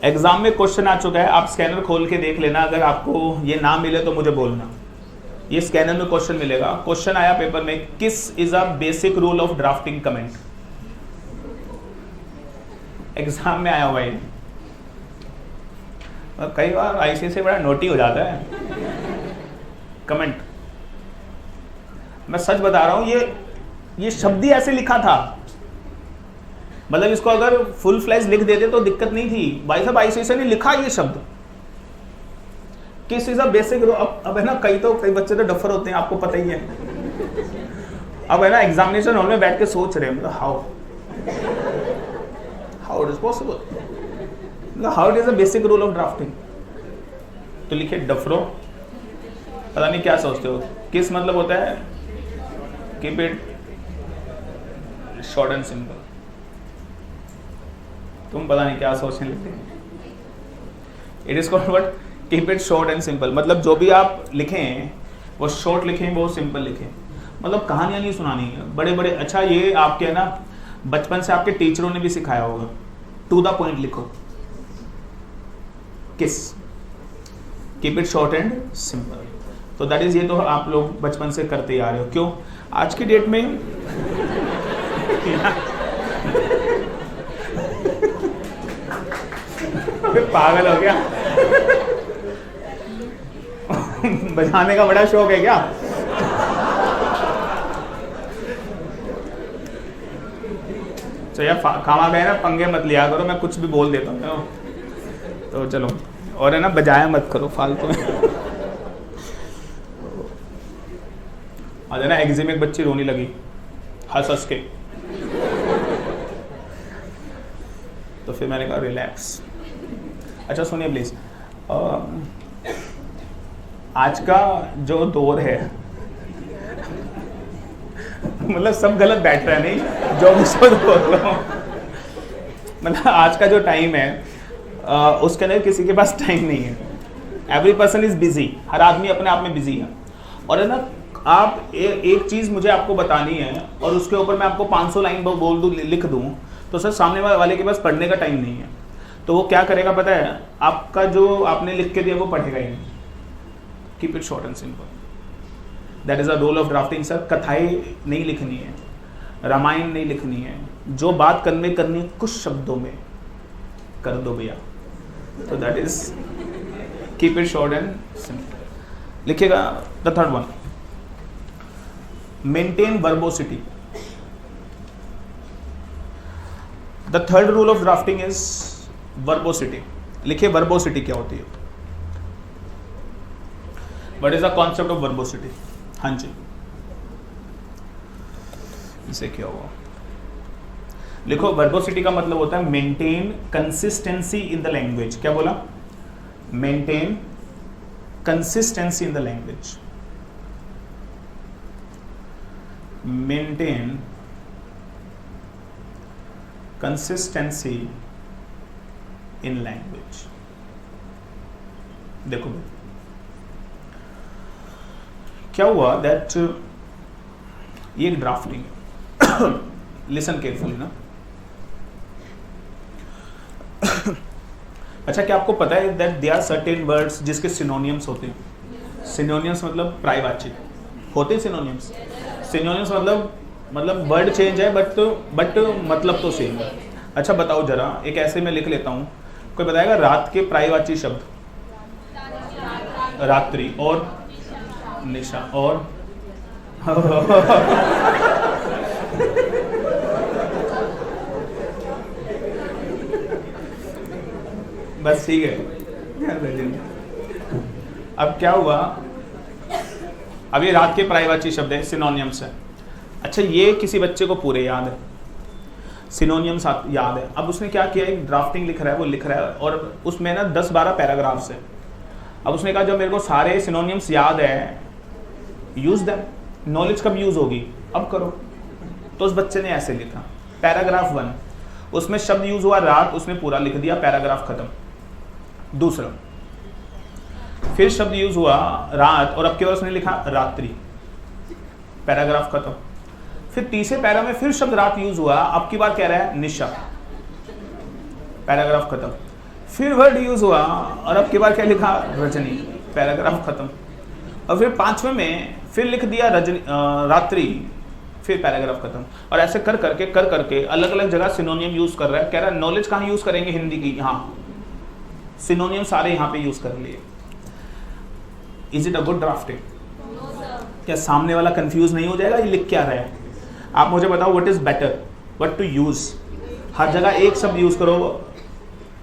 एग्जाम में क्वेश्चन आ चुका है, आप स्कैनर खोल के देख लेना, अगर आपको ये ना मिले तो मुझे बोलना। ये स्कैनर में क्वेश्चन मिलेगा। क्वेश्चन आया पेपर में, किस is a basic rule of drafting comment. Exam में आया हुआ है। और कई बार आईसीएसई से बड़ा नोटी हो जाता है कमेंट। मैं सच बता रहा हूं, ये शब्द ही ऐसे लिखा था, मतलब इसको अगर फुल फ्लैश लिख देते तो दिक्कत नहीं थी। भाई साहब आईसीएसई ने लिखा ये शब्द, किस इज अ बेसिक। अब है ना, कई बच्चे तो डफर होते हैं, आपको पता ही है। अब है ना एग्जामिनेशन हॉल में बैठ के सोच रहे हैं, मतलब हाउ इट इज पॉसिबल, मतलब how it is a basic rule of drafting. तो लिखे डफरो, पता नहीं क्या सोचते हो। किस मतलब होता है keep it short and simple. तुम पता नहीं क्या सोचने लगते हैं। It is called what, keep it short and simple. मतलब जो भी आप लिखें वो शॉर्ट लिखें, वो सिंपल लिखें। मतलब कहानियां नहीं सुनानी है बड़े बड़े। अच्छा ये आपके है ना बचपन से आपके टीचरों ने भी सिखाया होगा, टू द पॉइंट लिखो। किस, keep it short and simple. तो दैट इज, ये तो आप लोग बचपन से करते आ रहे हो। क्यों आज की डेट में पागल हो गया बजाने का बड़ा शौक है क्या? तो यार खामा गए ना, पंगे मत लिया करो, मैं कुछ भी बोल देता हूँ तो चलो। और है ना बजाया मत करो फालतू में। आज है ना एग्जाम में एक बच्ची रोने लगी हंस हंस के, तो फिर मैंने कहा रिलैक्स। अच्छा सुनिए प्लीज, आज का जो दौर है मतलब सब गलत बैठ रहा है, नहीं जो मुझसे बोल रहा हूँ, मतलब आज का जो टाइम है उसके अंदर किसी के पास टाइम नहीं है। एवरी पर्सन इज बिजी, हर आदमी अपने आप में बिजी है। और है ना आप एक चीज़ मुझे आपको बतानी है और उसके ऊपर मैं आपको 500 लाइन बोल दूँ, लिख दूँ, तो सर सामने वाले के पास पढ़ने का टाइम नहीं है। तो वो क्या करेगा पता है, आपका जो आपने लिख के दिया वो पढ़ेगा ही नहीं। Keep it short and simple, that is a rule of drafting sir. कथाएं नहीं लिखनी है, रामायण नहीं लिखनी है, जो बात करनी है कुछ शब्दों में कर दो भैया। तो that is keep it short and simple. लिखिएगा the third one, maintain verbosity. The third rule of drafting is verbosity. लिखिए वर्बोसिटी क्या होती है, what is the concept of verbosity. हाँ जी, इसे क्या हुआ, लिखो वर्बोसिटी का मतलब होता है maintain consistency in the language. क्या बोला? Maintain consistency in the language. Maintain consistency in language. देखो क्या हुआ दैट ये एक ड्राफ्टिंग है। लिसन केयरफुली ना। अच्छा क्या आपको पता है that there are certain words जिसके सिनोनिम्स होते हैं। सिनोनिम्स मतलब पर्यायवाची होते हैं। सिनोनिम्स मतलब वर्ड चेंज है बट मतलब तो सेम है। अच्छा बताओ जरा, एक ऐसे में लिख लेता हूँ, कोई बताएगा रात के पर्यायवाची शब्द? रात्रि और निशा और बस ठीक है। अब क्या हुआ, अब ये रात के पर्यायवाची शब्द है, सिनोनियम्स है। अच्छा, ये किसी बच्चे को पूरे याद है, सिनोनियम्स याद है। अब उसने क्या किया, एक ड्राफ्टिंग लिख रहा है, वो लिख रहा है और उसमें ना 10-12 पैराग्राफ्स है। अब उसने कहा जब मेरे को सारे सिनोनियम्स याद है, यूज दैम, नॉलेज कब यूज होगी, अब करो। तो उस बच्चे ने ऐसे लिखा, पैराग्राफ 1, उसमें शब्द यूज हुआ रात, उसने पूरा लिख दिया, पैराग्राफ खत्म। दूसरा, फिर शब्द यूज हुआ रात और अब की बार उसने लिखा रात्रि, पैराग्राफ खत्म। फिर तीसरे पैरा में फिर शब्द रात यूज हुआ, अब की बार कह रहा है निशा, पैराग्राफ खत्म। फिर वर्ड यूज हुआ और अब की बार क्या लिखा, रजनी, पैराग्राफ खत्म। और फिर पांचवें में फिर लिख दिया रात्रि, फिर पैराग्राफ खत्म। और ऐसे कर करके अलग अलग जगह सिनोनियम यूज कर रहा है। कह रहा है नॉलेज कहाँ यूज करेंगे, हिंदी की, यहाँ सिनोनियम सारे यहाँ पे यूज कर लिए। Is it a good drafting? क्या सामने वाला कंफ्यूज नहीं हो जाएगा ये लिख क्या रहा है? आप मुझे बताओ what is better, what to use. हर जगह एक शब्द यूज करो,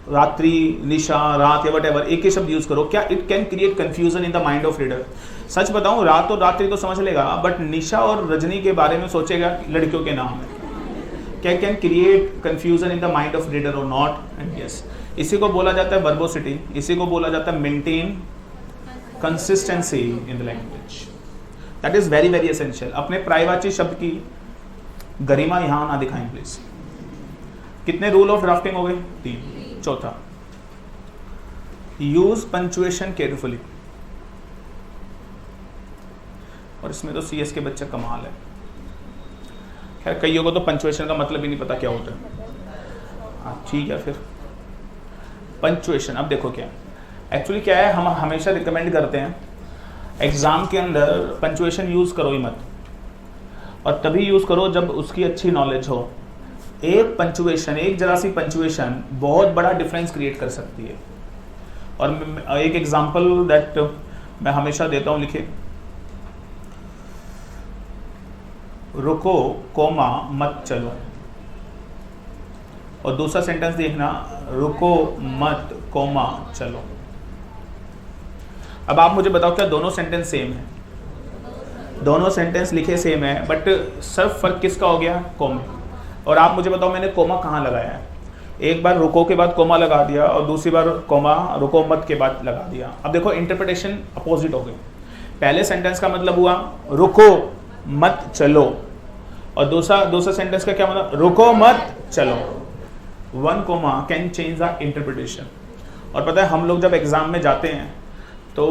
रात्रि, निशा, रात या व्हाटएवर, एक ही शब्द यूज करो। क्या it can create confusion in the mind of reader? सच बताऊं, रात और रात्रि तो समझ लेगा, बट निशा और रजनी के बारे में सोचेगा लड़कियों के नाम है। क्या can create confusion in the mind of reader और नॉट? एंड यस, इसी को बोला जाता है वर्बोसिटी, इसी को बोला जाता है maintain consistency in the language. That is very very essential. अपने पर्यायवाची शब्द की गरिमा यहां ना दिखाएं प्लीज। कितने रूल ऑफ ड्राफ्टिंग हो गए? 3। चौथा, यूज पंक्चुएशन केयरफुली। और इसमें तो सीएस के बच्चे कमाल है। खैर कईयों को तो पंक्चुएशन का मतलब ही नहीं पता क्या होता है। ठीक है, फिर पंक्चुएशन। अब देखो क्या एक्चुअली क्या है, हम हमेशा रिकमेंड करते हैं एग्जाम के अंदर पंक्चुएशन यूज करो ही मत, और तभी यूज करो जब उसकी अच्छी नॉलेज हो। एक पंक्चुएशन, एक जरा सी पंक्चुएशन बहुत बड़ा डिफरेंस क्रिएट कर सकती है। और एक एग्जांपल दैट मैं हमेशा देता हूं, लिखिए रुको कोमा मत चलो, और दूसरा सेंटेंस देखना, रुको मत कोमा चलो। अब आप मुझे बताओ क्या दोनों सेंटेंस सेम है? दोनों सेंटेंस लिखे सेम है, बट सिर्फ फर्क किसका हो गया? कोमा। और आप मुझे बताओ मैंने कोमा कहाँ लगाया है? एक बार रुको के बाद कोमा लगा दिया और दूसरी बार कोमा रुको मत के बाद लगा दिया। अब देखो इंटरप्रिटेशन अपोजिट हो गई। पहले सेंटेंस का मतलब हुआ रुको मत चलो, और दूसरा सेंटेंस का क्या मतलब? रुको मत चलो। 1 comma can change the interpretation. और पता है हम लोग जब एग्जाम में जाते हैं तो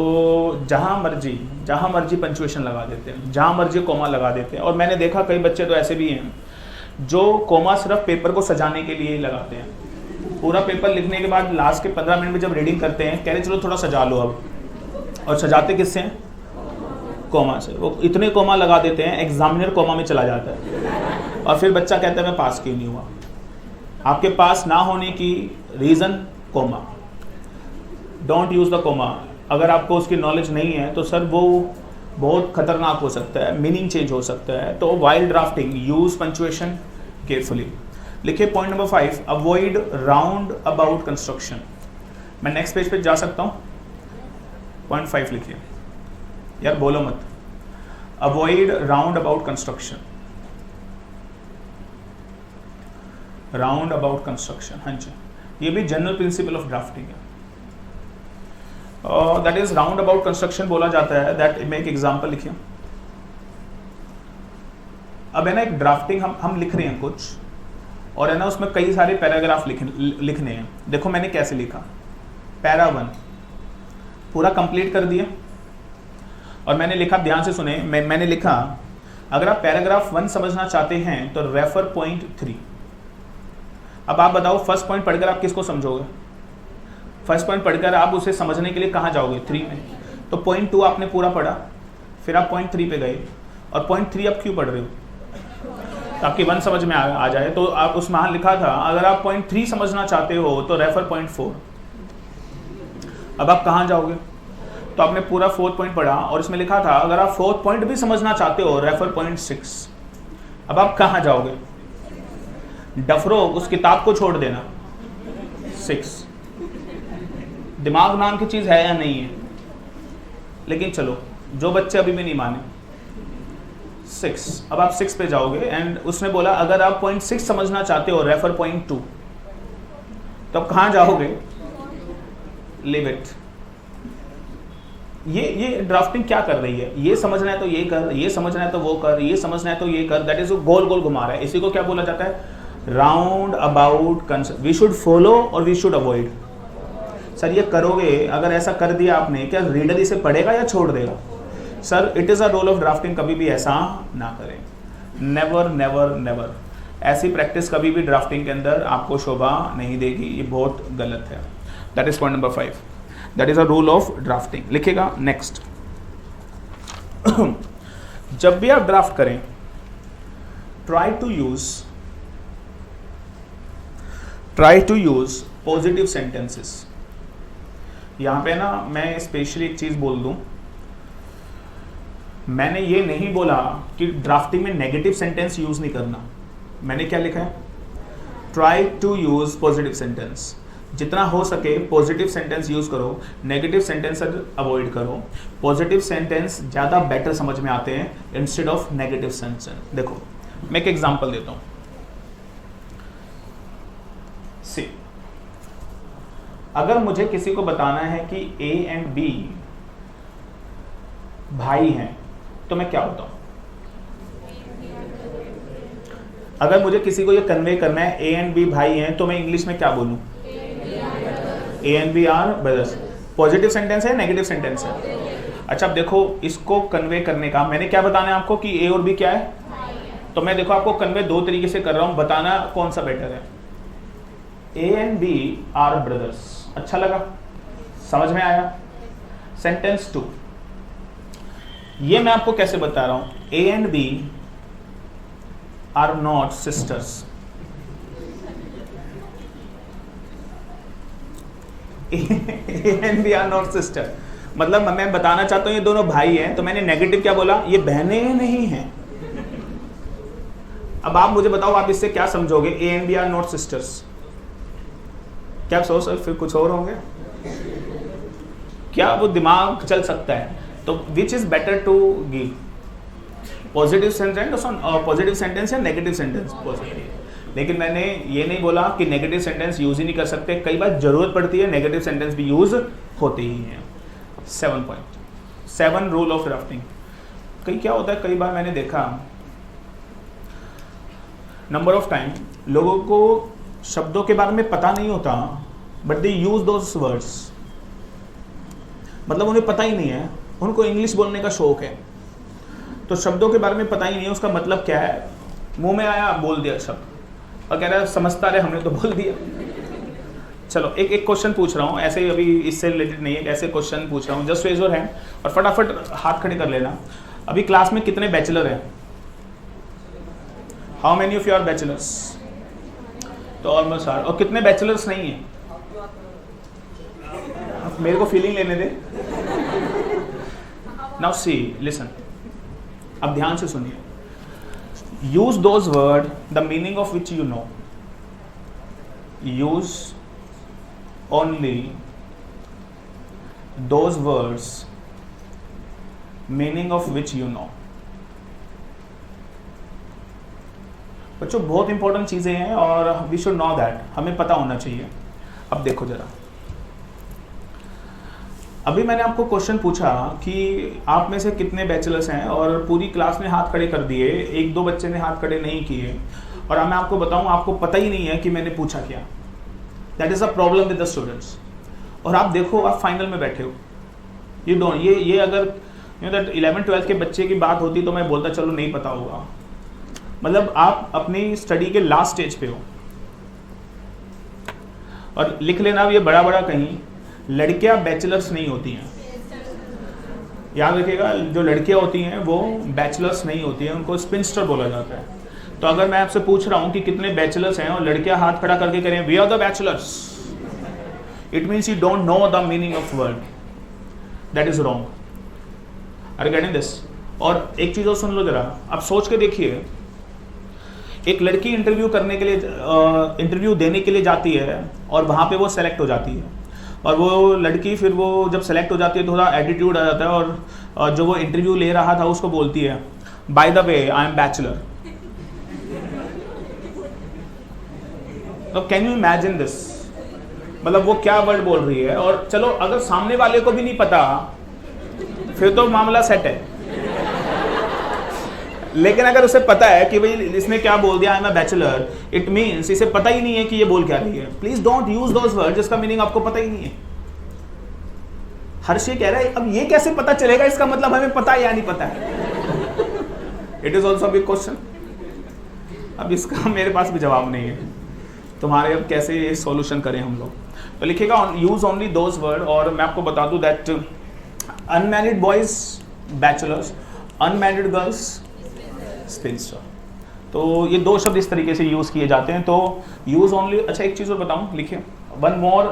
जहाँ मर्जी पंक्चुएशन लगा देते हैं, जहाँ मर्जी कोमा लगा देते हैं। और मैंने देखा कई बच्चे तो ऐसे भी हैं जो कोमा सिर्फ पेपर को सजाने के लिए लगाते हैं। पूरा पेपर लिखने के बाद लास्ट के 15 मिनट में जब रीडिंग करते हैं, कह रहे चलो थोड़ा सजा लो अब, और सजाते किससे हैं? कोमा से। वो इतने कोमा लगा देते हैं एग्जामिनर कोमा में चला जाता है, और फिर बच्चा कहता है मैं पास क्यों नहीं हुआ। आपके पास ना होने की reason comma. Don't use the comma. अगर आपको उसकी नॉलेज नहीं है तो सर वो बहुत खतरनाक हो सकता है, मीनिंग चेंज हो सकता है। तो while drafting use punctuation carefully. लिखिए point number 5, avoid round about construction. मैं नेक्स्ट पेज पे जा सकता हूँ? पॉइंट 5 लिखिए यार, बोलो मत। Avoid round about construction. Round about construction, हाँ जी, ये भी जनरल प्रिंसिपल ऑफ ड्राफ्टिंग है। That is round about construction बोला जाता है। दैट मैं एक एग्जांपल लिखिए। अब है ना एक ड्राफ्टिंग हम लिख रहे हैं कुछ, और है ना उसमें कई सारे पैराग्राफ लिखने हैं। देखो मैंने कैसे लिखा, पैरा 1 पूरा कंप्लीट कर दिया, और मैंने लिखा, ध्यान से सुने, मैंने लिखा अगर आप पैराग्राफ 1 समझना चाहते हैं तो रेफर पॉइंट 3। अब आप बताओ फर्स्ट पॉइंट पढ़कर आप किसको समझोगे? फर्स्ट पॉइंट पढ़कर आप उसे समझने के लिए कहाँ जाओगे? 3 में। तो पॉइंट 2 आपने पूरा पढ़ा, फिर आप पॉइंट 3 पे गए, और पॉइंट 3 आप क्यों पढ़ रहे हो? ताकि 1 समझ में आ जाए। तो आप उसमें लिखा था अगर आप पॉइंट 3 समझना चाहते हो तो रेफर पॉइंट 4। अब आप कहाँ जाओगे? तो आपने पूरा 4th पॉइंट पढ़ा, और इसमें लिखा था अगर आप 4th पॉइंट भी समझना चाहते हो रेफर पॉइंट 6। अब आप कहाँ जाओगे? डफरो उस किताब को छोड़ देना। 6 दिमाग नाम की चीज है या नहीं है? लेकिन चलो जो बच्चे अभी भी नहीं माने, 6, अब आप 6 पे जाओगे एंड उसने बोला अगर आप पॉइंट 6 समझना चाहते हो रेफर पॉइंट 2, तो आप कहाँ जाओगे? Leave it. ये ड्राफ्टिंग क्या कर रही है? ये समझना है तो ये कर, ये समझना है तो वो कर, ये समझना है तो ये कर, दैट इज गोल गोल घुमा रहा है। इसी को क्या बोला जाता है? Round about concept. We should follow और वी शुड अवॉइड। सर ये करोगे, अगर ऐसा कर दिया आपने, क्या रीडर इसे पढ़ेगा या छोड़ देगा? Sir it is a role of drafting, कभी भी ऐसा ना करें। Never never never. ऐसी प्रैक्टिस कभी भी ड्राफ्टिंग के अंदर आपको शोभा नहीं देगी, ये बहुत गलत है। That is point number 5, that is a rule of drafting. लिखेगा नेक्स्ट। जब भी आप ड्राफ्ट करें, try to use positive sentences. यहां पे ना मैं स्पेशली एक चीज बोल दूं, मैंने ये नहीं बोला कि ड्राफ्टिंग में नेगेटिव सेंटेंस यूज नहीं करना। मैंने क्या लिखा है? Try to use positive sentence. जितना हो सके पॉजिटिव सेंटेंस यूज करो, नेगेटिव सेंटेंस अवॉइड करो। पॉजिटिव सेंटेंस ज़्यादा बेटर समझ में आते हैं इंस्टेड ऑफ नेगेटिव सेंटेंस। देखो मैं एक एग्जांपल देता हूं। सी, अगर मुझे किसी को बताना है कि ए एंड बी भाई हैं, तो मैं क्या बताऊं? अगर मुझे किसी को ये कन्वे करना है ए एंड बी भाई हैं, तो मैं इंग्लिश में क्या बोलूं? A and B are brothers. Positive sentence है, नेगेटिव सेंटेंस है? अच्छा अब देखो, इसको कन्वे करने का मैंने क्या बताना है आपको कि ए और बी क्या है? तो मैं देखो आपको कन्वे दो तरीके से कर रहा हूं, बताना कौन सा बेटर है। A and B are brothers. अच्छा लगा? समझ में आया? सेंटेंस 2, ये मैं आपको कैसे बता रहा हूं? A and B are not sisters. A and B are not sister, मतलब मैं बताना चाहता हूं ये दोनों भाई हैं, तो मैंने नेगेटिव क्या बोला? ये बहनें नहीं हैं। अब आप मुझे बताओ, आप इससे क्या समझोगे? A and B are not sisters, क्या आप सोच, फिर कुछ और होंगे क्या? वो दिमाग चल सकता है। तो which is better to give? Positive sentence या नेगेटिव सेंटेंस? पॉजिटिव। लेकिन मैंने ये नहीं बोला कि नेगेटिव सेंटेंस यूज ही नहीं कर सकते, कई बार जरूरत पड़ती है, नेगेटिव सेंटेंस भी यूज होते ही हैं। 7 रूल ऑफ ड्राफ्टिंग। कई क्या होता है, कई बार मैंने देखा नंबर ऑफ टाइम लोगों को शब्दों के बारे में पता नहीं होता, but they use those words. मतलब उन्हें पता ही नहीं है, उनको इंग्लिश बोलने का शौक है, तो शब्दों के बारे में पता ही नहीं है उसका मतलब क्या है, मुंह में आया बोल दिया शब्द और कह रहा है समझता रहे, हमने तो बोल दिया। चलो एक क्वेश्चन पूछ रहा हूँ, ऐसे ही अभी इससे रिलेटेड नहीं है, ऐसे क्वेश्चन पूछ रहा हूँ, जस्ट रेज योर हैंड और फटाफट हाथ खड़े कर लेना। अभी क्लास में कितने बैचलर हैं? How many of you are bachelors? तो ऑलमोस्ट आर। और कितने बैचलर्स नहीं हैं? मेरे को फीलिंग लेने दे। नाउ सी, लिसन, अब ध्यान से सुनिए। Use those word the meaning of which you know. Use only those words meaning of which you know. बच्चों बहुत इंपॉर्टेंट चीजें हैं और वी शुड नो दैट, हमें पता होना चाहिए। अब देखो जरा, अभी मैंने आपको क्वेश्चन पूछा कि आप में से कितने बैचलर्स हैं और पूरी क्लास ने हाथ खड़े कर दिए, एक दो बच्चे ने हाथ खड़े नहीं किए, और मैं आपको बताऊं आपको पता ही नहीं है कि मैंने पूछा क्या। That is a problem with the students. और आप देखो आप फाइनल में बैठे हो, यू डोंट, ये अगर दैट 11th-12th के बच्चे की बात होती तो मैं बोलता चलो नहीं पता होगा, मतलब आप अपनी स्टडी के लास्ट स्टेज पे हो। और लिख लेना ये बड़ा बड़ा कहीं, लड़कियां बैचलर्स नहीं होती हैं, याद रखिएगा, जो लड़कियां होती हैं वो बैचलर्स नहीं होती हैं, उनको स्पिंस्टर बोला जाता है। तो अगर मैं आपसे पूछ रहा हूं कि कितने बैचलर्स हैं और लड़कियां हाथ खड़ा करके करें we are the bachelors, it means you don't know the meaning of word, that is wrong. Are you getting this? और एक चीज और सुन लो जरा, अब सोच के देखिए, एक लड़की इंटरव्यू करने के लिए इंटरव्यू देने के लिए जाती है और वहां पे वो सेलेक्ट हो जाती है, और वो लड़की फिर वो जब सेलेक्ट हो जाती है थोड़ा एटीट्यूड आ जाता है, और जो वो इंटरव्यू ले रहा था उसको बोलती है, by the way I am bachelor. तो कैन यू इमेजिन दिस, मतलब वो क्या वर्ड बोल रही है। और चलो अगर सामने वाले को भी नहीं पता फिर तो मामला सेट है, लेकिन अगर उसे पता है कि भाई इसने क्या बोल दिया, I am a bachelor, it means इसे पता ही नहीं है कि ये बोल क्या रही है। Please don't use those word जिसका मीनिंग आपको पता ही नहीं है। हर्ष ये कह रहा है अब ये कैसे पता चलेगा, इसका मतलब हमें पता है या नहीं पता है। It is also big question. अब इसका मेरे पास भी जवाब नहीं है, तुम्हारे अब कैसे ये सॉल्यूशन करें हम लोग। तो लिखेगा यूज ओनली दोज वर्ड। और मैं आपको बता दूं that unmarried boys bachelors, unmarried girls sphincter. तो ये दो शब्द इस तरीके से यूज किए जाते हैं। तो यूज ओनली। अच्छा एक चीज और बताऊं, लिखिए one more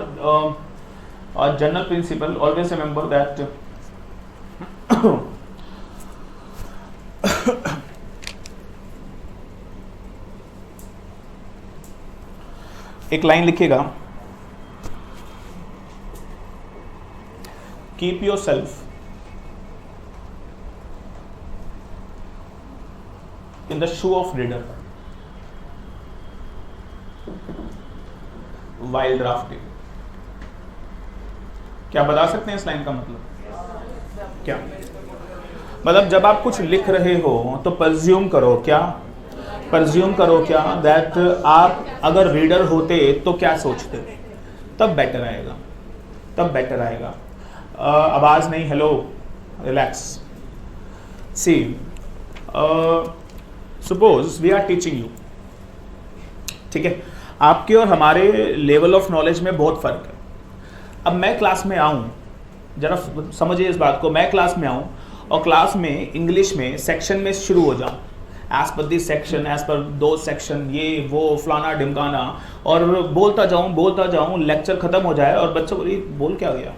general principle, always remember that एक लाइन लिखिएगा, keep your self in the shoe of reader while drafting। क्या बता सकते हैं इस लाइन का मतलब क्या? मतलब जब आप कुछ लिख रहे हो तो परज्यूम करो क्या, परज्यूम करो क्या दैट आप अगर रीडर होते तो क्या सोचते, तब बेटर आएगा, तब बेटर आएगा। आवाज नहीं, hello relax. See suppose we are teaching you, ठीक है, आपके और हमारे लेवल ऑफ नॉलेज में बहुत फर्क है। अब मैं क्लास में आऊँ, जरा समझिए इस बात को, मैं क्लास में आऊँ और क्लास में इंग्लिश में सेक्शन में शुरू हो जाऊँ, as per this section, as per दो सेक्शन, ये वो फलाना ढिमकाना, और बोलता जाऊँ, लेक्चर खत्म हो जाए और बच्चों को ये बोल क्या गया।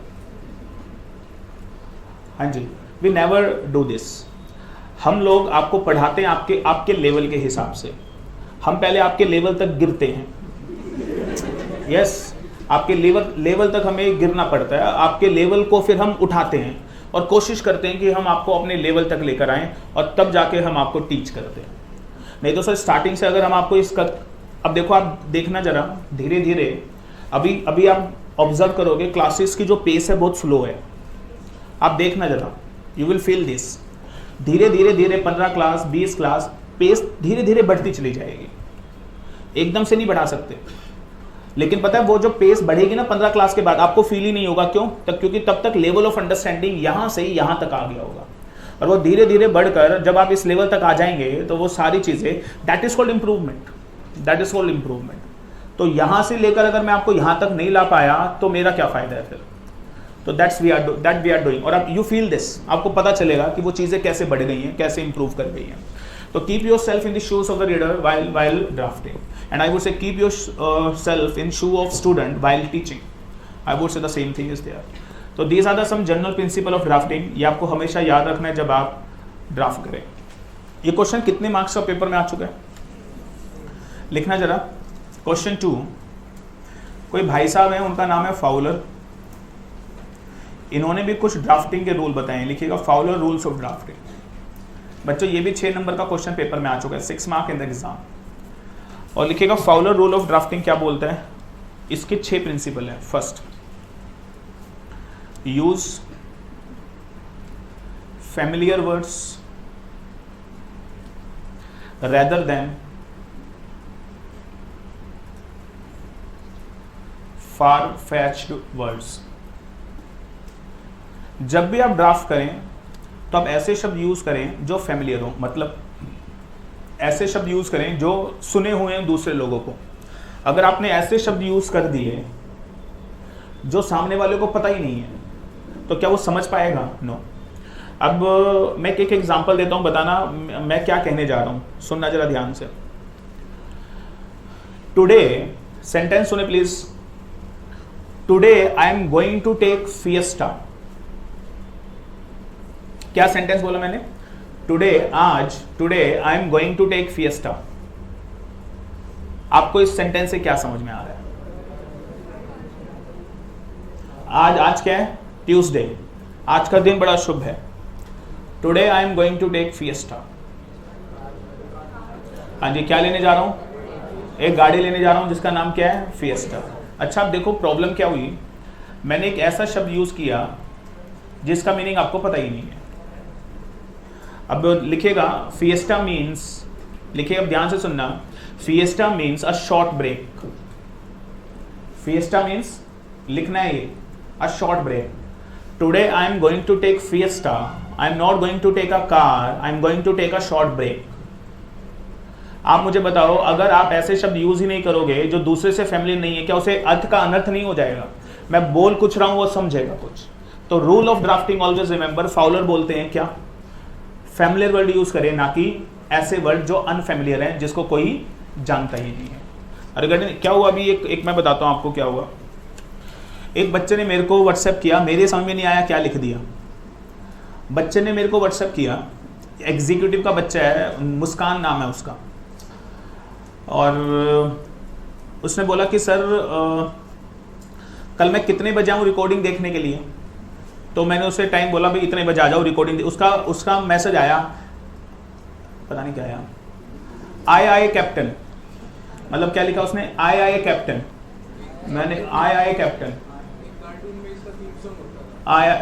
हाँ जी, वी नेवर डू दिस। हम लोग आपको पढ़ाते हैं आपके लेवल के हिसाब से। हम पहले आपके लेवल तक गिरते हैं। यस, आपके लेवल तक हमें गिरना पड़ता है। आपके लेवल को फिर हम उठाते हैं और कोशिश करते हैं कि हम आपको अपने लेवल तक लेकर आएं, और तब जाके हम आपको टीच करते हैं। नहीं तो सर स्टार्टिंग से अगर हम आपको अब देखो, आप देखना जरा धीरे धीरे, अभी आप ऑब्जर्व करोगे क्लासेस की जो पेस है बहुत स्लो है। आप देखना जरा, यू विल फील दिस। धीरे धीरे 15 क्लास 20 क्लास पेस धीरे धीरे बढ़ती चली जाएगी, एकदम से नहीं बढ़ा सकते। लेकिन पता है वो जो पेस बढ़ेगी ना 15 क्लास के बाद, आपको फील ही नहीं होगा। क्यों? क्योंकि तब तक लेवल ऑफ अंडरस्टैंडिंग यहाँ से यहाँ तक आ गया होगा, और वो धीरे धीरे बढ़कर जब आप इस लेवल तक आ जाएंगे तो वो सारी चीज़ें, that is called improvement, that is called improvement. तो यहाँ से लेकर अगर मैं आपको यहाँ तक नहीं ला पाया तो मेरा क्या फ़ायदा है फिर। तो दैट वी आर डूइंग। और अब यू फील दिस, आपको पता चलेगा कि वो चीज़ें कैसे बढ़ गई हैं, कैसे इंप्रूव कर गई हैं। तो keep your self in the shoes of the reader while drafting, and I would say keep your self in shoe of student while teaching. I would say the same thing is there. तो these are the some general principle of drafting। ये आपको हमेशा याद रखना है जब आप draft करें। ये क्वेश्चन कितने मार्क्स का पेपर में आ चुका है, लिखना जरा। क्वेश्चन 2, कोई भाई साहब हैं, उनका नाम है फाउलर। इन्होंने भी कुछ ड्राफ्टिंग के रूल बताए, लिखिएगा फाउलर रूल्स ऑफ ड्राफ्टिंग। बच्चों ये भी 6 नंबर का क्वेश्चन पेपर में आ चुका है, 6 मार्क इन द एग्जाम। और लिखिएगा फाउलर रूल ऑफ ड्राफ्टिंग क्या बोलता है। इसके 6 प्रिंसिपल हैं। First, use familiar words rather than far fetched words. जब भी आप ड्राफ्ट करें तो आप ऐसे शब्द यूज करें जो फैमिलियर हो, मतलब ऐसे शब्द यूज करें जो सुने हुए हैं दूसरे लोगों को। अगर आपने ऐसे शब्द यूज कर दिए जो सामने वाले को पता ही नहीं है तो क्या वो समझ पाएगा? नो। अब मैं एक एग्जांपल देता हूं, बताना मैं क्या कहने जा रहा हूं, सुनना जरा ध्यान से। टुडे, सेंटेंस सुने please. Today I am going to take fiesta. क्या सेंटेंस बोला मैंने? टुडे, आज, today I am going to take fiesta. आपको इस सेंटेंस से क्या समझ में आ रहा है? आज क्या है? ट्यूसडे। आज का दिन बड़ा शुभ है। Today I am going to take fiesta. हाँ जी, क्या लेने जा रहा हूँ? एक गाड़ी लेने जा रहा हूँ जिसका नाम क्या है? फिएस्टा। अच्छा, अब देखो प्रॉब्लम क्या हुई, मैंने एक ऐसा शब्द यूज किया जिसका मीनिंग आपको पता ही नहीं है। अब लिखेगा फिएस्टा मीन्स, लिखिए अब ध्यान से सुनना, fiesta means a short break. Fiesta means लिखना है ये, a short break. Today I am going to take fiesta, I am not going to take a car, I am going to take a short break. आप मुझे बताओ, अगर आप ऐसे शब्द यूज ही नहीं करोगे जो दूसरे से फैमिली नहीं है, क्या उसे अर्थ का अनर्थ नहीं हो जाएगा? मैं बोल कुछ रहा हूं, वो समझेगा कुछ। तो rule of drafting always remember, Fowler बोलते हैं क्या? फैमिलियर वर्ड यूज करें, ना कि ऐसे वर्ड जो अनफैमिलियर हैं, जिसको कोई जानता ही नहीं है। अरे क्या हुआ अभी, एक मैं बताता हूं आपको क्या हुआ। एक बच्चे ने मेरे को व्हाट्सएप किया, मेरे समझ में नहीं आया क्या लिख दिया। बच्चे ने मेरे को व्हाट्सएप किया, एग्जीक्यूटिव का बच्चा है, मुस्कान नाम है उसका, और उसने बोला कि सर कल मैं कितने बजे आऊँ रिकॉर्डिंग देखने के लिए? तो मैंने उसे टाइम बोला भाई इतने बजे आ जाओ रिकॉर्डिंग। उसका मैसेज आया, पता नहीं क्या आया, आई कैप्टन। मतलब क्या लिखा उसने? आई कैप्टन। मैंने आई कैप्टन आया।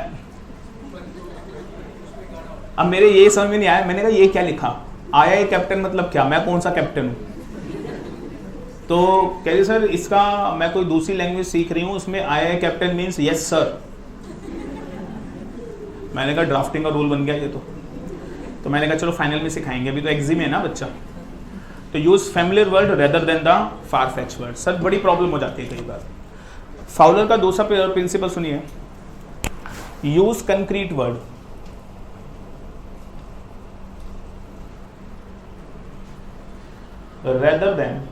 अब मेरे ये समझ में नहीं आया, मैंने कहा ये क्या लिखा? आई कैप्टन मतलब क्या? मैं कौन सा कैप्टन हूँ? तो कह रही सर इसका मैं कोई दूसरी लैंग्वेज सीख रही हूँ, उसमें आई कैप्टन मीन्स यस सर। मैंने कहा ड्राफ्टिंग का रूल बन गया ये तो मैंने कहा चलो फाइनल में सिखाएंगे, अभी तो एग्जाम है ना बच्चा। तो use familiar word rather then the far fetch word. Sir बड़ी प्रॉब्लम हो जाती है कई बार। फाउलर का दूसरा प्रिंसिपल सुनिए, use concrete word. Rather then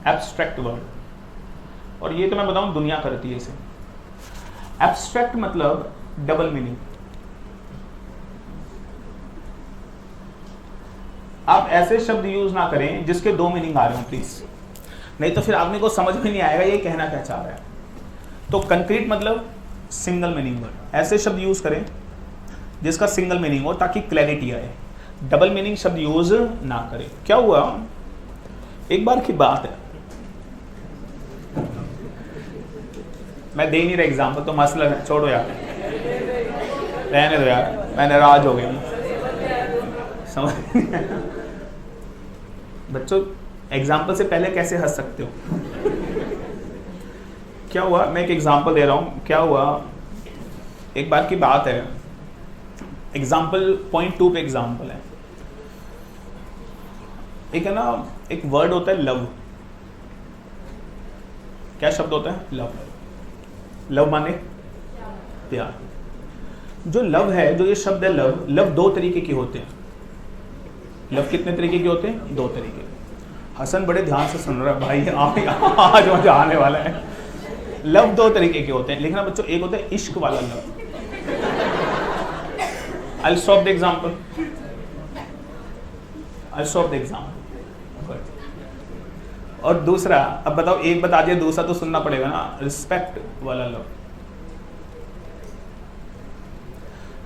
abstract word. और ये तो मैं बताऊं दुनिया करती है इसे। एब्स्ट्रैक्ट मतलब डबल मीनिंग। आप ऐसे शब्द यूज ना करें जिसके दो मीनिंग आ रहे हो प्लीज, नहीं तो फिर आदमी को समझ में नहीं आएगा ये कहना क्या चाह रहा है। तो कंक्रीट मतलब सिंगल मीनिंग वर्ड। ऐसे शब्द यूज करें जिसका सिंगल मीनिंग हो ताकि क्लैरिटी आए। डबल मीनिंग शब्द यूज ना करें। क्या हुआ, एक बार की बात है, मैं दे नहीं रहा एग्जाम्पल तो मसला है, छोड़ो यार, रहने दो यार, मैं नाराज हो गया समझ। बच्चों एग्जाम्पल से पहले कैसे हंस सकते हो? क्या हुआ, मैं एक एग्जाम्पल दे रहा हूं। क्या हुआ, एक बार की बात है, एग्जाम्पल पॉइंट 2 पे एग्जाम्पल है। एक है ना, एक वर्ड होता है लव। क्या शब्द होता है? लव। लव माने प्यार। जो लव है, जो ये शब्द है लव, लव दो तरीके के होते हैं। लव कितने तरीके के होते हैं? दो तरीके। हसन बड़े ध्यान से सुन रहा है भाई, आज मजा आने वाला है। लव दो तरीके के होते हैं, लिखना बच्चों। एक होता है इश्क वाला love. I'll stop the example. और दूसरा, अब बताओ, एक बता दिया, दूसरा तो सुनना पड़ेगा ना। रिस्पेक्ट वाला लव।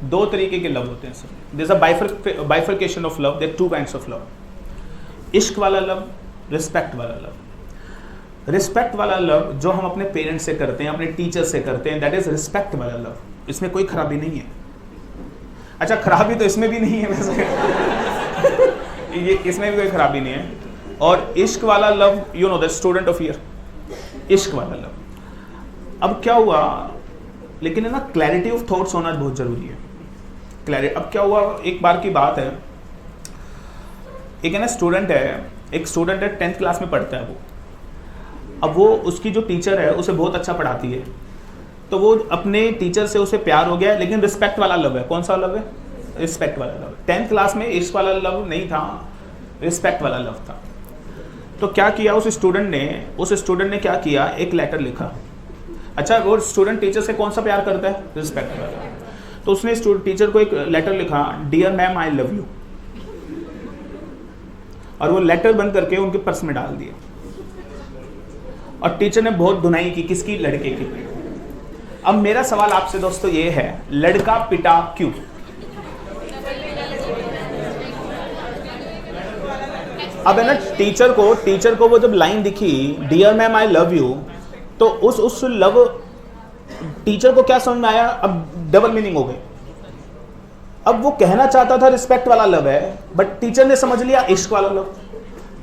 दो तरीके के लव होते हैं sir. There's a bifurcation of love. There are two kinds of love. इश्क वाला लव, रिस्पेक्ट वाला लव। रिस्पेक्ट वाला लव जो हम अपने पेरेंट्स से करते हैं, अपने टीचर से करते हैं, दैट इज रिस्पेक्ट वाला लव। इसमें कोई खराबी नहीं है। अच्छा, खराबी तो इसमें भी नहीं है वैसे। ये इसमें भी कोई खराबी नहीं है। और इश्क वाला love, you know the student of year, इश्क वाला लव। अब क्या हुआ, लेकिन है ना, क्लैरिटी ऑफ थॉट्स होना बहुत जरूरी है। क्लैरिटी। अब क्या हुआ, एक बार की बात है, एक है ना स्टूडेंट है, एक स्टूडेंट है 10th क्लास में पढ़ता है वो। अब वो, उसकी जो टीचर है उसे बहुत अच्छा पढ़ाती है, तो वो अपने टीचर से उसे प्यार हो गया है, लेकिन रिस्पेक्ट वाला लव है। कौन सा लव है? रिस्पेक्ट वाला लव। 10th क्लास में इश्क वाला लव नहीं था, रिस्पेक्ट वाला लव था। तो क्या किया उस स्टूडेंट ने क्या किया, एक लेटर लिखा। अच्छा, वो स्टूडेंट टीचर से कौन सा प्यार करता है? रिस्पेक्ट वाला। तो उसने टीचर को एक लेटर लिखा, dear ma'am I love you, और वो लेटर बंद करके उनके पर्स में डाल दिया। और टीचर ने बहुत धुनाई की, किसकी? लड़के की। अब मेरा सवाल आपसे दोस्तों ये है, लड़का पिटा क्यों? अब है ना, टीचर को वो जब लाइन दिखी, dear ma'am I love you, तो उस लव टीचर को क्या समझ में आया? अब डबल मीनिंग हो गई। अब वो कहना चाहता था रिस्पेक्ट वाला लव है, बट टीचर ने समझ लिया इश्क वाला लव।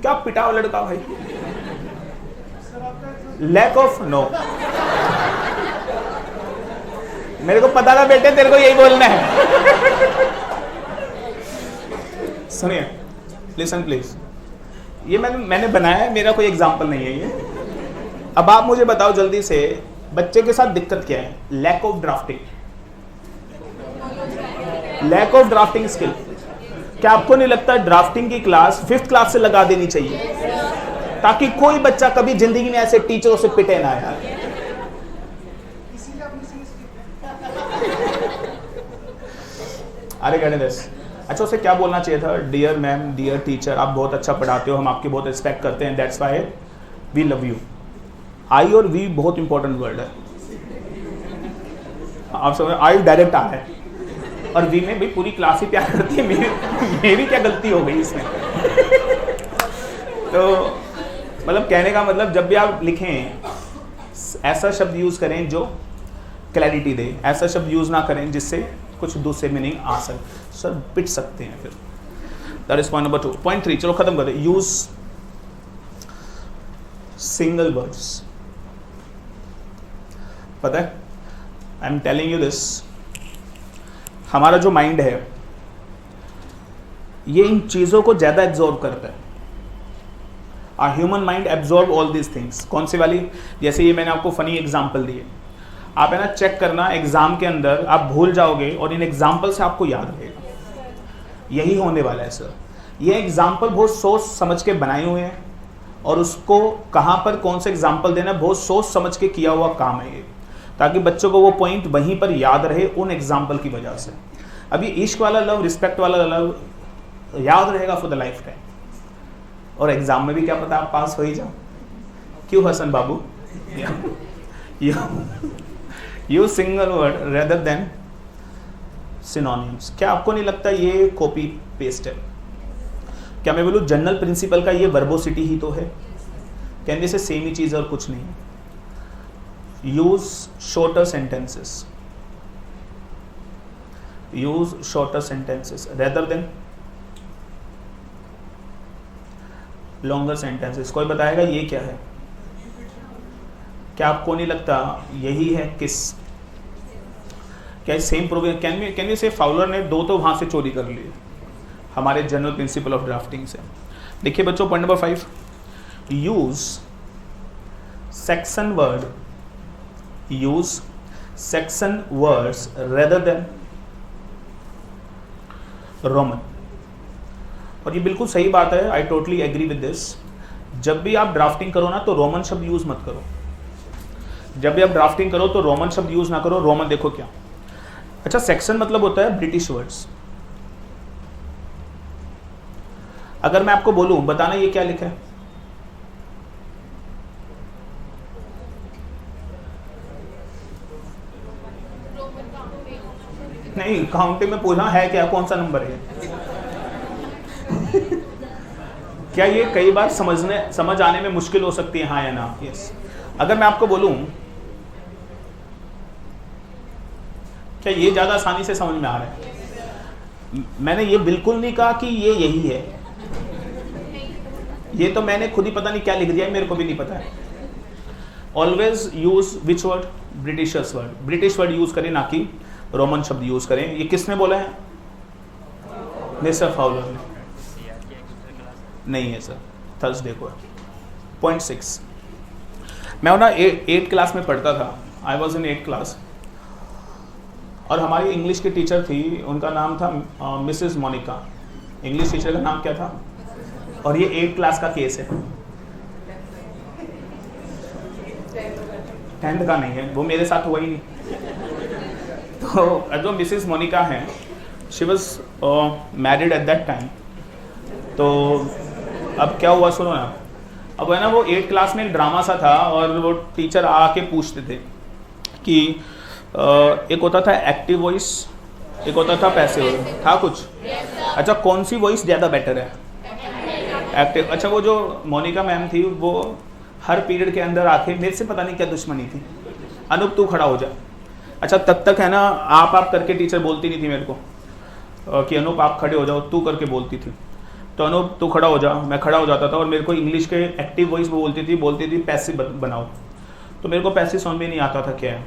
क्या पिटा लड़का भाई? Lack of know. मेरे को पता था बेटे तेरे को यही बोलना है। सुनिए, लिसन प्लीज, ये मैंने बनाया है, मेरा कोई एग्जाम्पल नहीं है ये। अब आप मुझे बताओ जल्दी से, बच्चे के साथ दिक्कत क्या है? Lack of drafting, lack of drafting skill. क्या आपको नहीं लगता ड्राफ्टिंग की क्लास 5th क्लास से लगा देनी चाहिए, ताकि कोई बच्चा कभी जिंदगी में ऐसे टीचरों से पिटे ना यार? अरे कहने दस। अच्छा, उसे क्या बोलना चाहिए था? डियर मैम, डियर टीचर, आप बहुत अच्छा पढ़ाते हो, हम आपकी बहुत रिस्पेक्ट करते हैं, that's why we love you. I और वी बहुत इंपॉर्टेंट वर्ड है, आप समझ। आई डायरेक्ट आ है, और वी में भी पूरी क्लास ही प्यार करती है, मेरी क्या गलती हो गई इसमें? तो मतलब कहने का मतलब, जब भी आप लिखें ऐसा शब्द यूज करें जो क्लैरिटी दे, ऐसा शब्द यूज ना करें जिससे कुछ दूसरे मीनिंग आ सकते, सर पिट सकते हैं फिर। That is point number 2। Point 3, चलो खत्म करते। Use single words. पता है, I am telling you this, हमारा जो माइंड है ये इन चीजों को ज्यादा एब्जॉर्ब करता है। Our human mind absorb all these things. कौन सी वाली? जैसे ये मैंने आपको फनी एग्जांपल दिए, आप है ना चेक करना, एग्जाम के अंदर आप भूल जाओगे और इन एग्जाम्पल से आपको याद रहेगा। यही होने वाला है सर। ये एग्जाम्पल बहुत सोच समझ के बनाए हुए हैं, और उसको कहाँ पर कौन से एग्जाम्पल देना बहुत सोच समझ के किया हुआ काम है ये, ताकि बच्चों को वो पॉइंट वहीं पर याद रहे उन एग्जाम्पल की वजह से। अभी इश्क वाला लव, रिस्पेक्ट वाला लव याद रहेगा फॉर द लाइफ टाइम, और एग्जाम में भी क्या पता आप पास हो ही जाओ। क्यों Hasan Babu? Use single word rather than synonyms. क्या आपको नहीं लगता ये कॉपी पेस्ट है? क्या मैं बोलूँ जनरल प्रिंसिपल का ये वर्बोसिटी ही तो है, कहने से सेम ही चीज और कुछ नहीं। Use shorter sentences, use shorter sentences rather than longer sentences. कोई बताएगा ये क्या है? क्या आपको नहीं लगता यही है किस? क्या सेम प्रोग्राम? कैन वी से फाउलर ने 2 तो वहां से चोरी कर लिए हमारे जनरल प्रिंसिपल ऑफ ड्राफ्टिंग से। देखिए बच्चों, point number 5, use section word, use section words rather than Roman. और ये बिल्कुल सही बात है, I totally agree with this. जब भी आप ड्राफ्टिंग करो ना तो रोमन शब्द यूज मत करो। जब भी आप ड्राफ्टिंग करो तो रोमन शब्द यूज ना करो। रोमन देखो क्या? अच्छा, सेक्शन मतलब होता है ब्रिटिश वर्ड्स। अगर मैं आपको बोलूं, बताना ये क्या लिखा है? नहीं, काउंटिंग में पूछना है क्या, कौन सा नंबर है? क्या ये कई बार समझ आने में मुश्किल हो सकती है, हाँ या ना? यस। अगर मैं आपको बोलूं, क्या ये ज्यादा आसानी से समझ में आ रहा है? मैंने ये बिल्कुल नहीं कहा कि ये यही है, ये तो मैंने खुद ही पता नहीं क्या लिख दिया है, मेरे को भी नहीं पता है। Always use which word? Britishers word. British word use करें, ना कि रोमन शब्द यूज करें। ये किसने बोला है? मिस्टर फाउलर ने। नहीं है सर, थर्सडे को है। पॉइंट 6, मैं ना 8th क्लास में पढ़ता था। I was in 8th class, और हमारी इंग्लिश की टीचर थी, उनका नाम था मिसेस मोनिका। इंग्लिश टीचर का नाम क्या था? और ये 8th क्लास का केस है, 10th का नहीं है, वो मेरे साथ हुआ ही नहीं। तो जो मिसेस मोनिका हैं, she was married at that time. तो अब क्या हुआ सुनो ना, अब है ना वो 8th क्लास में एक ड्रामा सा था और वो टीचर आके पूछते थे कि एक होता था एक्टिव वॉइस, एक होता था पैसिव वॉइस, था कुछ? अच्छा, कौन सी वॉइस ज़्यादा बेटर है? एक्टिव। अच्छा, वो जो मोनिका मैम थी वो हर पीरियड के अंदर आके मेरे से पता नहीं क्या दुश्मनी थी, अनूप तू खड़ा हो जा। अच्छा, तब तक है ना आप करके टीचर बोलती नहीं थी मेरे को कि अनूप आप खड़े हो जाओ, तू करके बोलती थी। तो अनूप तू खड़ा हो जा, मैं खड़ा हो जाता था और मेरे को इंग्लिश के एक्टिव वॉइस वो बोलती थी पैसिव बनाओ। तो मेरे को पैसिव समझ में नहीं आता था क्या है।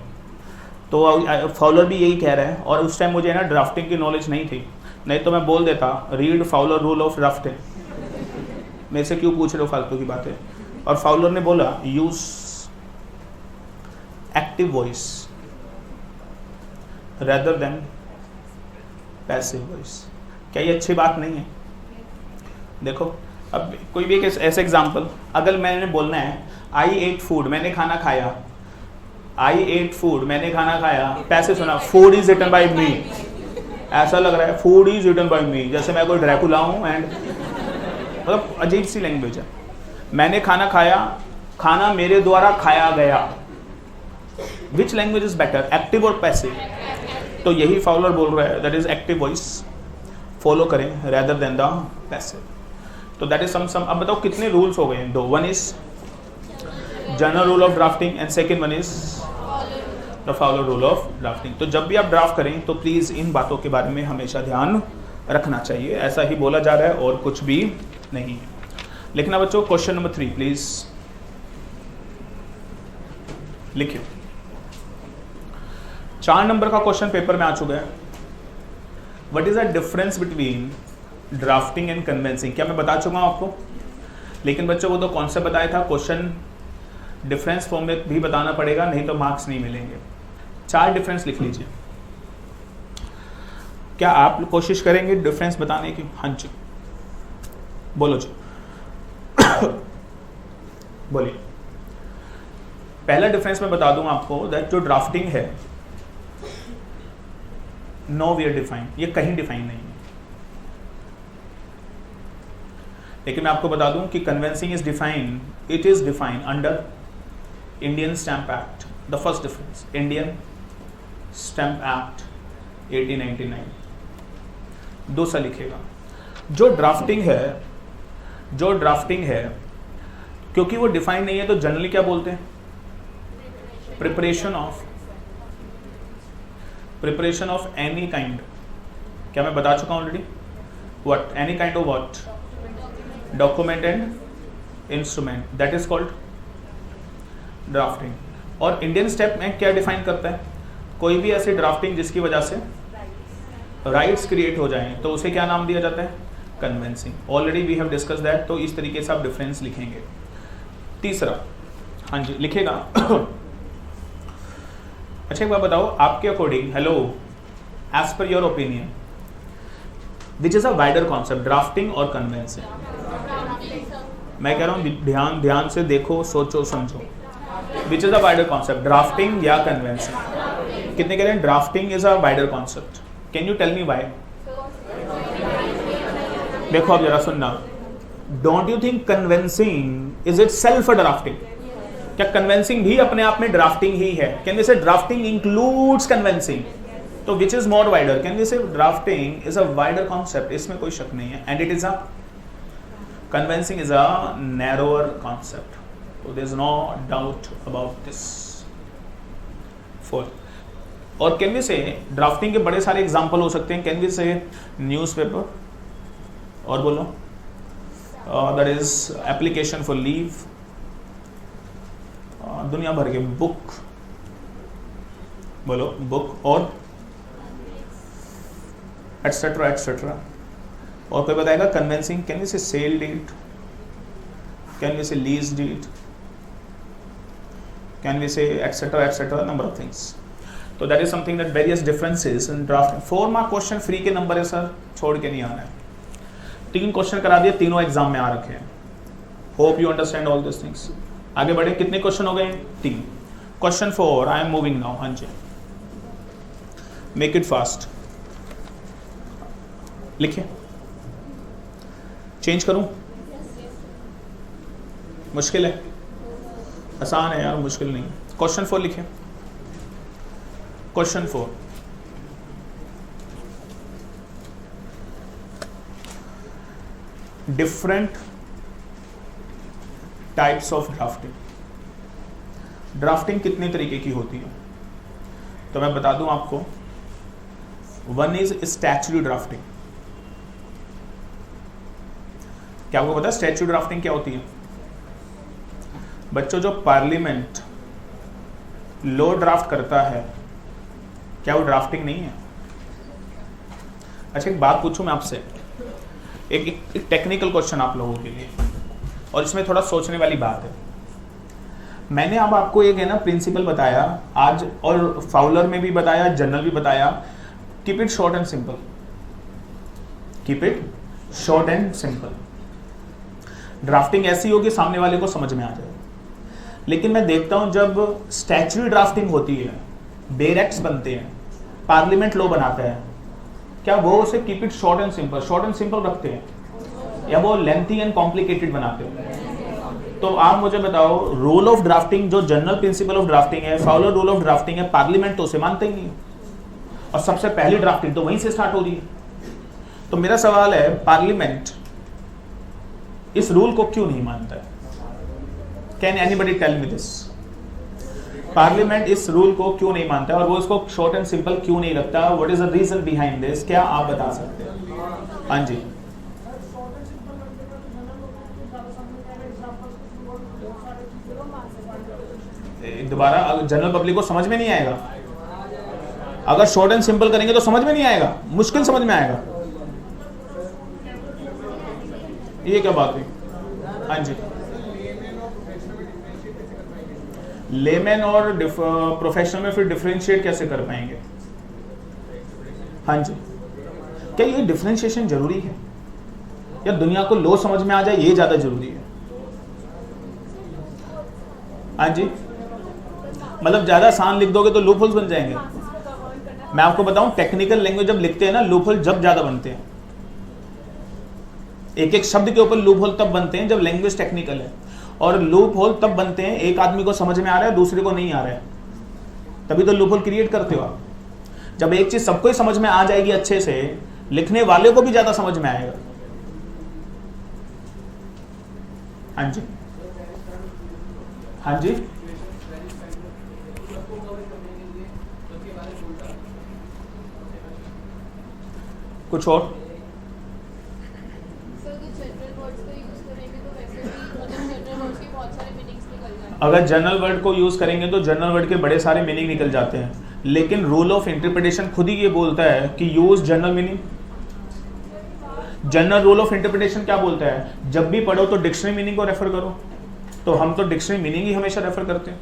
तो फाउलर भी यही कह रहा है और उस टाइम मुझे है ना ड्राफ्टिंग की नॉलेज नहीं थी, नहीं तो मैं बोल देता read Fowler rule of drafting. मेरे से क्यों पूछ रहे हो फालतू की बातें? और फाउलर ने बोला use active voice rather than passive voice. क्या ये अच्छी बात नहीं है? देखो, अब कोई भी एक ऐसे एग्जांपल, अगर मैंने बोलना है आई एट फूड, मैंने खाना खाया, आई एट फूड, मैंने खाना खाया, पैसे सुना, फूड इज रिटन बाय मी। ऐसा लग रहा है फूड इज रिटन बाय मी, जैसे मैं कोई ड्रैकुला हूँ एंड मतलब अजीब सी लैंग्वेज है। मैंने खाना खाया, खाना मेरे द्वारा खाया गया। Which language is better, active और पैसिव? तो यही फाउलर बोल रहा है, that is active voice follow करें रेदर देन द पैसिव। तो दैट इज सम। अब बताओ कितने रूल्स हो गए हैं? 2। One is general rule of drafting and second one is the Fowler rule of drafting. तो जब भी आप ड्राफ्ट करें तो प्लीज इन बातों के बारे में हमेशा ध्यान रखना चाहिए। ऐसा ही बोला जा रहा है और कुछ भी नहीं है। लेकिन अब बच्चों क्वेश्चन नंबर 3 प्लीज लिखिए। 4 नंबर का क्वेश्चन पेपर में आ चुका है। What is the difference between drafting and convincing? क्या मैं बता चुका हूं आपको? लेकिन बच्चों वो तो कॉन्सेप्ट बताया था, क्वेश्चन डिफरेंस फॉर्म में भी बताना पड़ेगा, नहीं तो मार्क्स नहीं मिलेंगे। 4 डिफरेंस लिख लीजिए। क्या आप कोशिश करेंगे डिफरेंस बताने की? हाँ जी, बोलो जी। बोलिए। पहला डिफरेंस मैं बता दूं आपको, दैट जो ड्राफ्टिंग है नो वेयर डिफाइन, ये कहीं डिफाइन नहीं है। लेकिन मैं आपको बता दूं कि convincing is define, it is define under Indian stamp act. The first difference, Indian stamp act 1899। दूसरा लिखेगा, जो ड्राफ्टिंग है क्योंकि वो डिफाइन नहीं है तो जनरली क्या बोलते हैं? Preparation of any kind. क्या मैं बता चुका हूं already? What? Any kind of what? Document and instrument, that is called drafting. और इंडियन स्टेप में क्या डिफाइन करता है? कोई भी ऐसी ड्राफ्टिंग जिसकी वजह से राइट्स क्रिएट हो जाएं तो उसे क्या नाम दिया जाता है? Conveyancing. Already we have discuss that. तो इस तरीके से आप डिफरेंस लिखेंगे। तीसरा, हाँ जी लिखेगा। अच्छा एक बात बताओ, आपके according, hello, as per your opinion, which is a wider concept, drafting और कन्वेंसिंग? मैं कह रहा हूं ध्यान से देखो, सोचो समझो। Which is a wider concept, drafting या कन्वेंसिंग? कितने कह रहे हैं drafting is a wider concept? Can you tell me why? देखो अब जरा सुनना, don't you think conveyancing is itself a drafting? क्या कन्वेंसिंग भी अपने आप में ड्राफ्टिंग ही है? Can we say drafting includes conveyancing? तो which is more wider? Can we say drafting is a wider concept, इसमें कोई शक नहीं है, and it is a conveyancing is a narrower concept. So there is no doubt about this. 4. और can we say drafting के बड़े सारे example हो सकते हैं। कैन वी से न्यूज़पेपर, और बोलो, that is application for leave, दुनिया भर के बुक, बोलो बुक, और एटसेट्रा एटसेट्रा। और कोई बताएगा conveyancing? Can we say sale deed, can we say lease deed, can we say etc number of things. So that is something that various differences in drafting. 4 mark question free के number है sir, छोड़ के नहीं आना है। 3 question करा दिए, तीनों एग्जाम में आ रखे हैं। Hope you understand all this things. आगे बढ़े, कितने क्वेश्चन हो गए? 3। Question 4, I am moving now. हाँ जी, मेक इट फास्ट। लिखिए, चेंज करूं? मुश्किल है? आसान है यार, मुश्किल नहीं। क्वेश्चन 4 लिखें। Question 4, different types of drafting. Drafting कितने तरीके की होती है? तो मैं बता दूं आपको, वन इज स्टैच्यूटरी ड्राफ्टिंग। क्या आपको पता है स्टैच्यूटरी ड्राफ्टिंग क्या होती है? बच्चों, जो पार्लियामेंट लॉ ड्राफ्ट करता है, क्या वो ड्राफ्टिंग नहीं है? अच्छा, एक बात पूछूं मैं आपसे, एक टेक्निकल क्वेश्चन आप लोगों के लिए, और इसमें थोड़ा सोचने वाली बात है। मैंने अब आपको एक है ना प्रिंसिपल बताया आज, और फाउलर में भी बताया, जनरल भी बताया, keep it short and simple. Keep it short and simple. Drafting ऐसी होगी सामने वाले को समझ में आ जाए। लेकिन मैं देखता हूं जब स्टैच्यूटरी ड्राफ्टिंग होती है, बेयर एक्ट्स बनते हैं, पार्लियामेंट लॉ बनाता है, क्या वो उसे keep it short and simple रखते हैं, या वो लेंथी एंड कॉम्प्लिकेटेड बनाते हैं? तो आप मुझे बताओ, रूल ऑफ ड्राफ्टिंग जो जनरल प्रिंसिपल ऑफ ड्राफ्टिंग है, फाउलर रूल ऑफ ड्राफ्टिंग है, पार्लियामेंट तो उसे मानते ही नहीं, और सबसे पहली ड्राफ्टिंग तो वहीं से स्टार्ट हो रही है। तो मेरा सवाल है, पार्लियामेंट इस रूल को क्यों नहीं मानता है? Can anybody tell me this? Parliament इस रूल को क्यों नहीं मानता है, और वो इसको शॉर्ट एंड सिंपल क्यों नहीं रखता? What is the reason behind this? क्या आप बता सकते हैं? हाँ जी। दोबारा, जनरल पब्लिक को समझ में नहीं आएगा। अगर शॉर्ट एंड सिंपल करेंगे तो समझ में नहीं आएगा, मुश्किल समझ में आएगा। ये क्या बात हुई? हाँ जी। लेमैन और प्रोफेशनल में फिर डिफरेंशिएट कैसे कर पाएंगे? हाँ जी। क्या ये डिफरेंशिएशन जरूरी है, या दुनिया को लो समझ में आ जाए ये ज्यादा जरूरी है? हाँ जी। मतलब ज्यादा आसान लिख दोगे तो लूप होल्स बन जाएंगे। मैं आपको बताऊं, टेक्निकल लैंग्वेज जब लिखते हैं ना, लूप होल जब ज्यादा बनते हैं। एक एक शब्द के ऊपर लूप होल तब बनते हैं जब लैंग्वेज टेक्निकल है, और लूप होल तब बनते हैं एक आदमी को समझ में आ रहा है, दूसरे को नहीं आ रहा है, तभी तो लूप होल क्रिएट करते हो आप। जब एक चीज सबको ही समझ में आ जाएगी अच्छे से, लिखने वाले को भी ज्यादा समझ में आएगा। हाँ जी। हाँ जी। कुछ और? अगर जनरल वर्ड को यूज करेंगे तो जनरल वर्ड के बड़े सारे मीनिंग निकल जाते हैं, लेकिन रूल ऑफ इंटरप्रिटेशन खुद ही ये बोलता है कि use general meaning. General rule of interpretation क्या बोलता है? जब भी पढ़ो तो डिक्शनरी मीनिंग को रेफर करो। तो हम तो डिक्शनरी मीनिंग ही हमेशा रेफर करते हैं।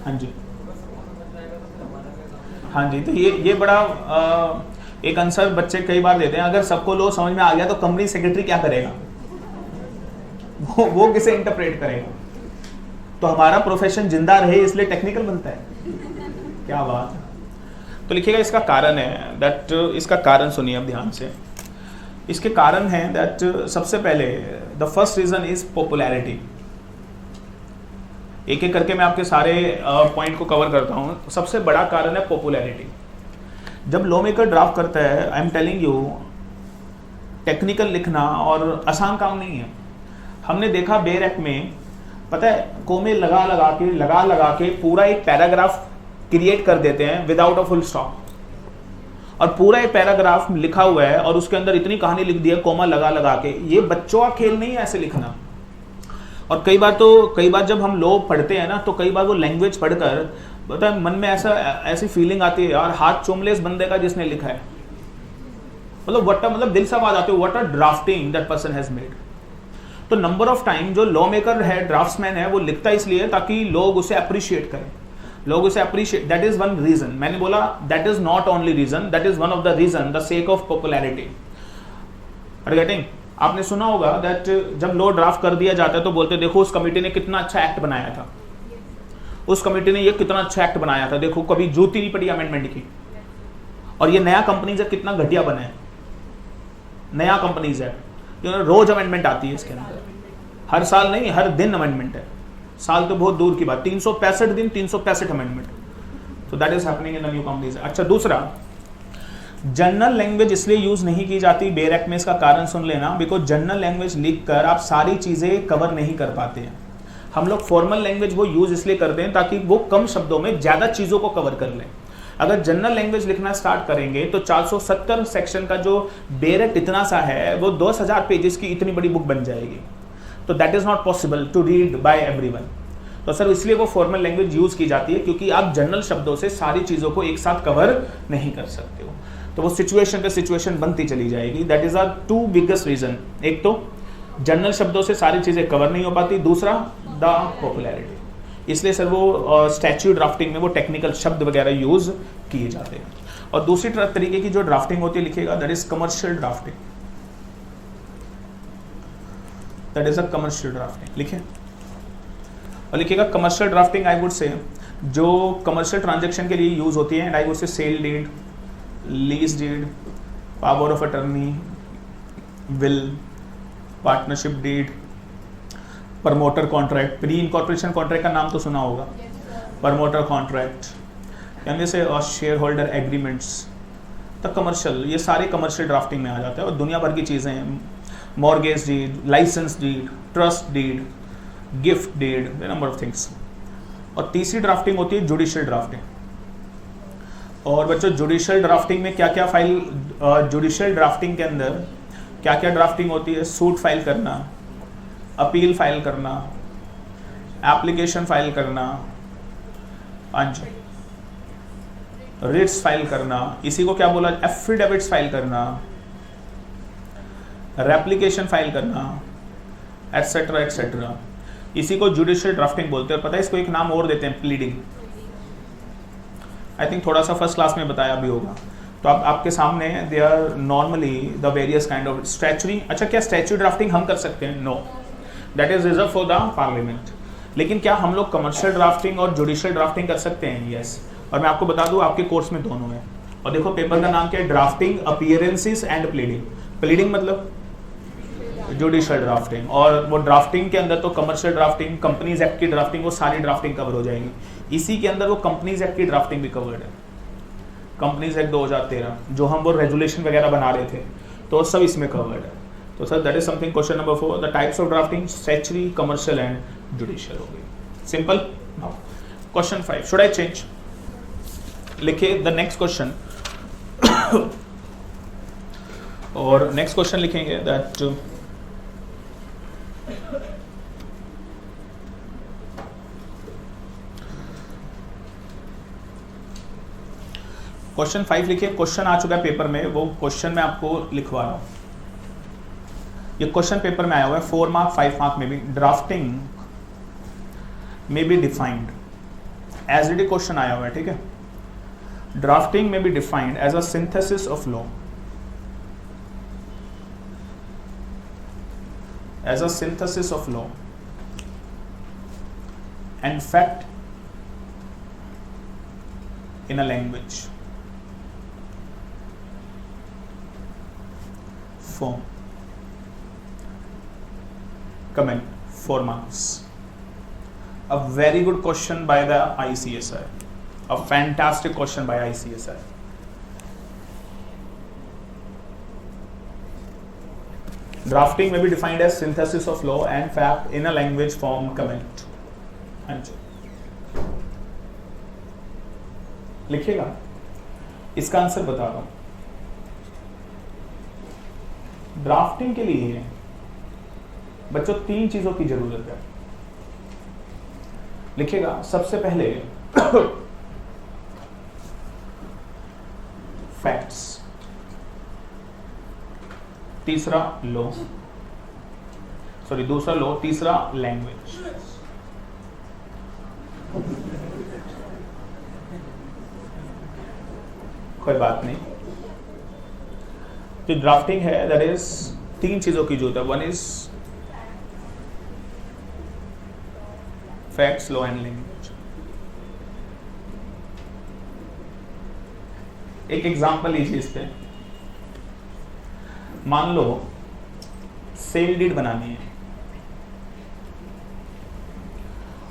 हाँ जी। हाँ जी। तो ये बड़ा एक आंसर बच्चे कई बार देते हैं, अगर सबको लो समझ में आ गया तो कंपनी सेक्रेटरी क्या करेगा? वो किसे इंटरप्रेट करेगा? तो हमारा प्रोफेशन जिंदा रहे इसलिए टेक्निकल बनता है। क्या बात है। तो लिखिएगा, इसका कारण है दैट, इसका कारण सुनिए अब ध्यान से। इसके कारण है दैट, सबसे पहले the first reason is popularity. एक एक करके मैं आपके सारे पॉइंट को कवर करता हूं। सबसे बड़ा कारण है पॉपुलैरिटी। जब लॉ मेकर ड्राफ्ट करता है, I am telling you, technical लिखना और आसान काम नहीं है। हमने देखा बेयर एक्ट में, पता है, कोमे लगा के पूरा एक पैराग्राफ क्रिएट कर देते हैं विदाउट अ फुल स्टॉप, और पूरा एक पैराग्राफ लिखा हुआ है और उसके अंदर इतनी कहानी लिख दी है कोमा लगा के। ये बच्चों का खेल नहीं है ऐसे लिखना। और कई बार जब हम लॉ पढ़ते हैं ना, तो कई बार वो लैंग्वेज पढ़कर पता है मन में ऐसी फीलिंग आती है, यार हाथ चूम ले इस बंदे का जिसने लिखा है। मतलब दिल से आवाज आती है, what a drafting that person has made. तो नंबर ऑफ टाइम जो लॉ मेकर है, ड्राफ्ट्समैन है, वो लिखता इसलिए ताकि लोग उसे अप्रिशिएट करें, लोग उसे appreciate. That is one reason. मैंने बोला that is not only reason, that is one of the reason, the sake of popularity. Are getting? आपने सुना होगा दैट जब लॉ ड्राफ्ट कर दिया जाता है तो बोलते देखो उस कमेटी ने कितना अच्छा एक्ट बनाया था, उस कमेटी ने ये कितना अच्छा एक्ट बनाया था, देखो कभी जूती नहीं पड़ी अमेंडमेंट की। और ये नया कंपनीज एक्ट कितना घटिया बना है, नया कंपनीज एक्ट रोज अमेंडमेंट आती है इसके अंदर, हर साल नहीं हर दिन अमेंडमेंट है, साल तो बहुत दूर की बात, 365 दिन 365 अमेंडमेंट, तो that is happening in the new companies. अच्छा दूसरा, जनरल लैंग्वेज इसलिए यूज नहीं की जाती बेयर एक्ट में, इसका कारण सुन लेना, बिकॉज जनरल लैंग्वेज लिखकर आप सारी चीजें कवर नहीं कर पाते हैं। हम लोग फॉर्मल लैंग्वेज वो यूज इसलिए करते हैं ताकि वो कम शब्दों में ज्यादा चीजों को कवर कर लें। अगर जनरल लैंग्वेज लिखना स्टार्ट करेंगे तो 470 सेक्शन का जो बेयर एक्ट इतना सा है वो 10,000 पेजेस की इतनी बड़ी बुक बन जाएगी, तो that is not possible to read by everyone. तो सर इसलिए वो फॉर्मल लैंग्वेज यूज की जाती है क्योंकि आप जनरल शब्दों से सारी चीजों को एक साथ कवर नहीं कर सकते हो, तो वो सिचुएशन पे सिचुएशन बनती चली जाएगी। That is our two biggest reason, एक तो जनरल शब्दों से सारी चीजें कवर नहीं हो पाती, दूसरा द पॉपुलैरिटी, इसलिए सर वो स्टैच्यू ड्राफ्टिंग में वो टेक्निकल शब्द वगैरह यूज किए जाते हैं। और दूसरी तरीके की जो ड्राफ्टिंग होती है लिखिएगा, that is commercial drafting, that is a commercial drafting लिखिए। और लिखिएगा कमर्शियल ड्राफ्टिंग आई वुड से जो कमर्शियल ट्रांजैक्शन के लिए यूज होती है, and I would say sale deed, lease deed, power of attorney, will, partnership deed, promoter contract, pre incorporation contract का नाम तो सुना होगा, प्रमोटर कॉन्ट्रैक्ट, यानी से शेयर होल्डर एग्रीमेंट्स, तो कमर्शियल, ये सारे कमर्शियल ड्राफ्टिंग में आ जाते हैं। और दुनिया भर की चीज़ें हैं, mortgage deed, licence deed, trust deed, gift deed, number of things. और तीसरी ड्राफ्टिंग होती है जुडिशियल ड्राफ्टिंग। और बच्चों जुडिशियल ड्राफ्टिंग में क्या क्या फाइल, जुडिशियल ड्राफ्टिंग के अंदर क्या क्या ड्राफ्टिंग होती है, सूट फाइल करना, अपील फाइल करना, एप्लीकेशन फाइल करना, रिट्स फाइल करना, इसी को क्या बोला, एफिडेविट्स फाइल करना, रेप्लिकेशन फाइल करना, एटसेट्रा एटसेट्रा, इसी को जुडिशियल ड्राफ्टिंग बोलते हैं। पता है इसको एक नाम और देते हैं, प्लीडिंग। आई थिंक थोड़ा सा फर्स्ट क्लास में बताया भी होगा। तो अब आपके सामने they are normally the various kind of statutory. अच्छा क्या स्टैच्यू ड्राफ्टिंग हम कर सकते हैं? No, that is reserve for the parliament. लेकिन क्या हम लोग कमर्शियल ड्राफ्टिंग और जुडिशियल ड्राफ्टिंग कर सकते हैं? यस। और मैं आपको बता दूं आपके कोर्स में दोनों है। और देखो पेपर का नाम क्या है, drafting appearances and pleading. Pleading मतलब जुडिशियल ड्राफ्टिंग, और वो ड्राफ्टिंग के अंदर तो कमर्शियल ड्राफ्टिंग, कंपनीज एक्ट की ड्राफ्टिंग, वो सारी ड्राफ्टिंग कवर हो जाएगी। इसी के अंदर वो कंपनीज एक्ट की ड्राफ्टिंग भी कवर्ड है, कंपनीज एक्ट 2013 जो हम वो रेजुलेशन वगैरह बना रहे थे, तो सब इसमें कवर्ड है। तो sir that is something. Question number 4, the types of drafting statutory, commercial and judicial हो गई। Simple. Question 5, should I change? लिखिए द नेक्स्ट क्वेश्चन। और नेक्स्ट क्वेश्चन लिखेंगे दैट क्वेश्चन 5 लिखिए। क्वेश्चन आ चुका है पेपर में, वो क्वेश्चन मैं आपको लिखवा रहा हूं। ये क्वेश्चन पेपर में आया हुआ है 4 मार्क 5 मार्क में भी। ड्राफ्टिंग में be defined as it question आया हुआ है, ठीक है। ड्राफ्टिंग में be defined as a synthesis of law, as a synthesis of law and fact in a language form. Comment 4 marks. A very good question by the ICSI, a fantastic question by ICSI. Drafting may be defined as synthesis of law and fact in a language form. Comment. लिखिएगा, इसका answer बता रहा हूं। Drafting के लिए बच्चों 3 चीजों की जरूरत है। लिखिएगा, सबसे पहले फैक्ट्स, तीसरा लॉ, दूसरा लॉ, तीसरा लैंग्वेज। कोई बात नहीं। जो ड्राफ्टिंग है दैट इज 3 चीजों की जरूरत है। 1 is facts, law and language. एक एग्जांपल लीजिए इस पे, मान लो सेल डीड बनानी है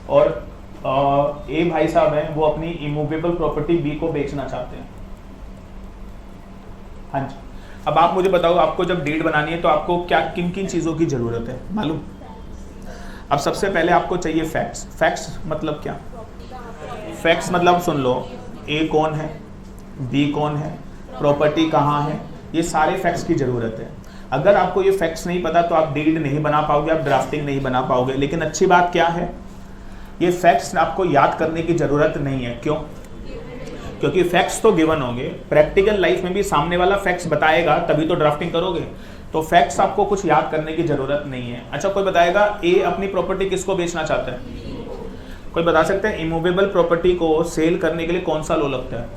और ए भाई साहब हैं, वो अपनी इमूवेबल प्रॉपर्टी बी को बेचना चाहते हैं। हाँ जी, अब आप मुझे बताओ, आपको जब डीड बनानी है तो आपको क्या किन किन चीज़ों की ज़रूरत है मालूम? अब सबसे पहले आपको चाहिए फैक्ट्स। फैक्ट्स मतलब क्या? फैक्ट्स मतलब सुन लो, ए कौन है, बी कौन है, प्रॉपर्टी कहाँ है, ये सारे फैक्ट्स की ज़रूरत है। अगर आपको ये फैक्ट्स नहीं पता तो आप डीड नहीं बना पाओगे, आप ड्राफ्टिंग नहीं बना पाओगे। लेकिन अच्छी बात क्या है, ये फैक्ट्स आपको याद करने की ज़रूरत नहीं है। क्यों? क्योंकि फैक्ट्स तो गिवन होंगे, प्रैक्टिकल लाइफ में भी सामने वाला फैक्ट्स बताएगा तभी तो ड्राफ्टिंग करोगे। तो फैक्ट्स आपको कुछ याद करने की जरूरत नहीं है। अच्छा, कोई बताएगा ए अपनी प्रॉपर्टी किसको बेचना चाहता है? कोई बता सकते हैं इमूवेबल प्रॉपर्टी को सेल करने के लिए कौन सा लॉ लगता है?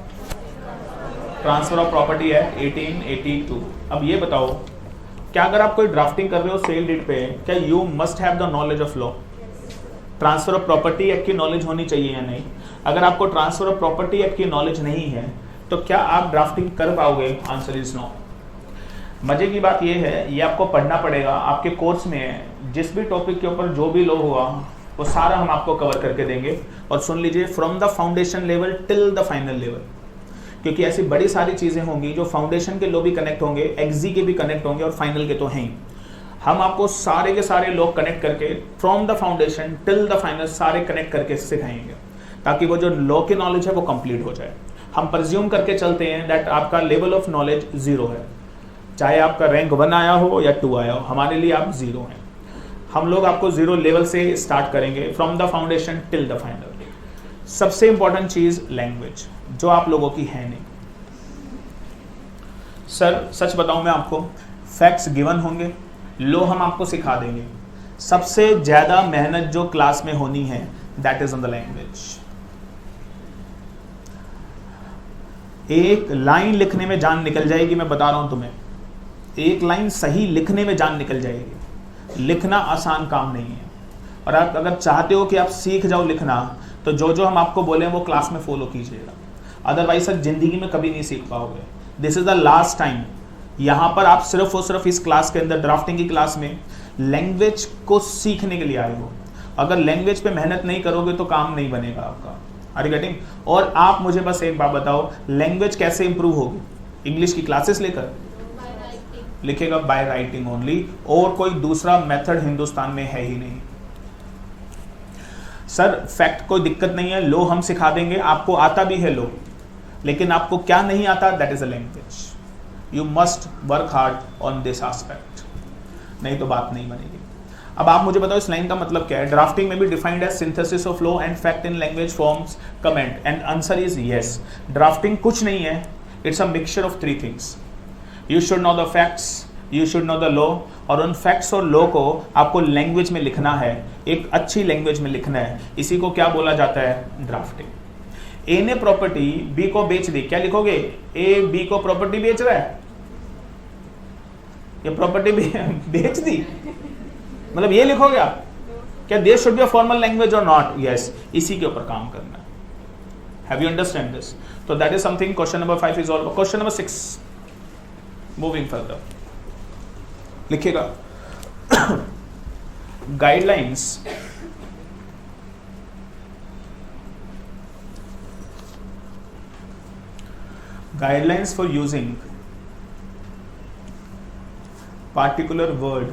Transfer of property act 1882। अब ये बताओ, क्या अगर आप कोई ड्राफ्टिंग कर रहे हो सेल डीड पे, क्या you must have the knowledge of law? Transfer of property act की नॉलेज होनी चाहिए या नहीं? अगर आपको ट्रांसफर ऑफ प्रॉपर्टी एक्ट की नॉलेज नहीं है तो क्या आप ड्राफ्टिंग कर पाओगे? Answer is no. मजे की बात यह है, ये आपको पढ़ना पड़ेगा, आपके कोर्स में जिस भी टॉपिक के ऊपर जो भी लॉ हुआ वो सारा हम आपको कवर करके देंगे। और सुन लीजिए, from the foundation level till the final level, क्योंकि ऐसी बड़ी सारी चीजें होंगी जो फाउंडेशन के लॉ भी कनेक्ट होंगे, एक्जी के भी कनेक्ट होंगे और फाइनल के तो हैं ही। हम आपको सारे के सारे लॉ कनेक्ट करके from the foundation till the final सारे कनेक्ट करके सिखाएंगे, ताकि वो जो लॉ की नॉलेज है वो कंप्लीट हो जाए। हम प्रिज्यूम करके चलते हैं दैट आपका लेवल ऑफ नॉलेज 0 है, चाहे आपका रैंक 1 आया हो या 2 आया हो, हमारे लिए आप 0 हैं। हम लोग आपको 0 लेवल से स्टार्ट करेंगे, from the foundation till the final. सबसे इंपॉर्टेंट चीज लैंग्वेज, जो आप लोगों की है नहीं। सर सच बताऊं मैं आपको, फैक्ट्स गिवन होंगे, लो हम आपको सिखा देंगे। सबसे ज्यादा मेहनत जो क्लास में होनी है that is on the language. एक लाइन लिखने में जान निकल जाएगी, मैं बता रहा हूं तुम्हें, एक लाइन सही लिखने में जान निकल जाएगी। लिखना आसान काम नहीं है, और आप अगर चाहते हो कि आप सीख जाओ लिखना तो जो जो हम आपको बोले वो क्लास में फॉलो कीजिएगा, अदरवाइज सर जिंदगी में कभी नहीं सीख पाओगे। This is the last time. यहाँ पर आप सिर्फ और सिर्फ इस क्लास के अंदर, ड्राफ्टिंग की क्लास में, लैंग्वेज को सीखने के लिए आए हो। अगर लैंग्वेज पे मेहनत नहीं करोगे तो काम नहीं बनेगा आपका। Are you getting? और आप मुझे बस एक बात बताओ, लैंग्वेज कैसे इंप्रूव होगी? इंग्लिश की क्लासेस लेकर लिखेगा, बाय राइटिंग ओनली, और कोई दूसरा मेथड हिंदुस्तान में है ही नहीं। सर फैक्ट कोई दिक्कत नहीं है, लो हम सिखा देंगे, आपको आता भी है लो, लेकिन आपको क्या नहीं आता, that is a language. You must work hard on this aspect, नहीं तो बात नहीं बनेगी। अब आप मुझे बताओ इस लाइन का मतलब क्या है? ड्राफ्टिंग में भी defined as synthesis of law and fact in language forms comment, and answer is yes. Drafting कुछ नहीं है, it's a mixture of 3 things. You should know the facts, you should know the law, और उन facts और law को आपको language में लिखना है, एक अच्छी लैंग्वेज में लिखना है। इसी को क्या बोला जाता है? ड्राफ्टिंग। ए ने प्रॉपर्टी बी को बेच दी, क्या लिखोगे? ए बी को प्रॉपर्टी बेच रहा है, ये प्रॉपर्टी बेच दी, मतलब ये लिखोगे आप? क्या there should be a formal language और नॉट? यस, इसी के ऊपर काम करना है। Have you understand this? तो that is something question number 5 is all about. Question number 6, moving further, लिखिएगा guidelines for using particular word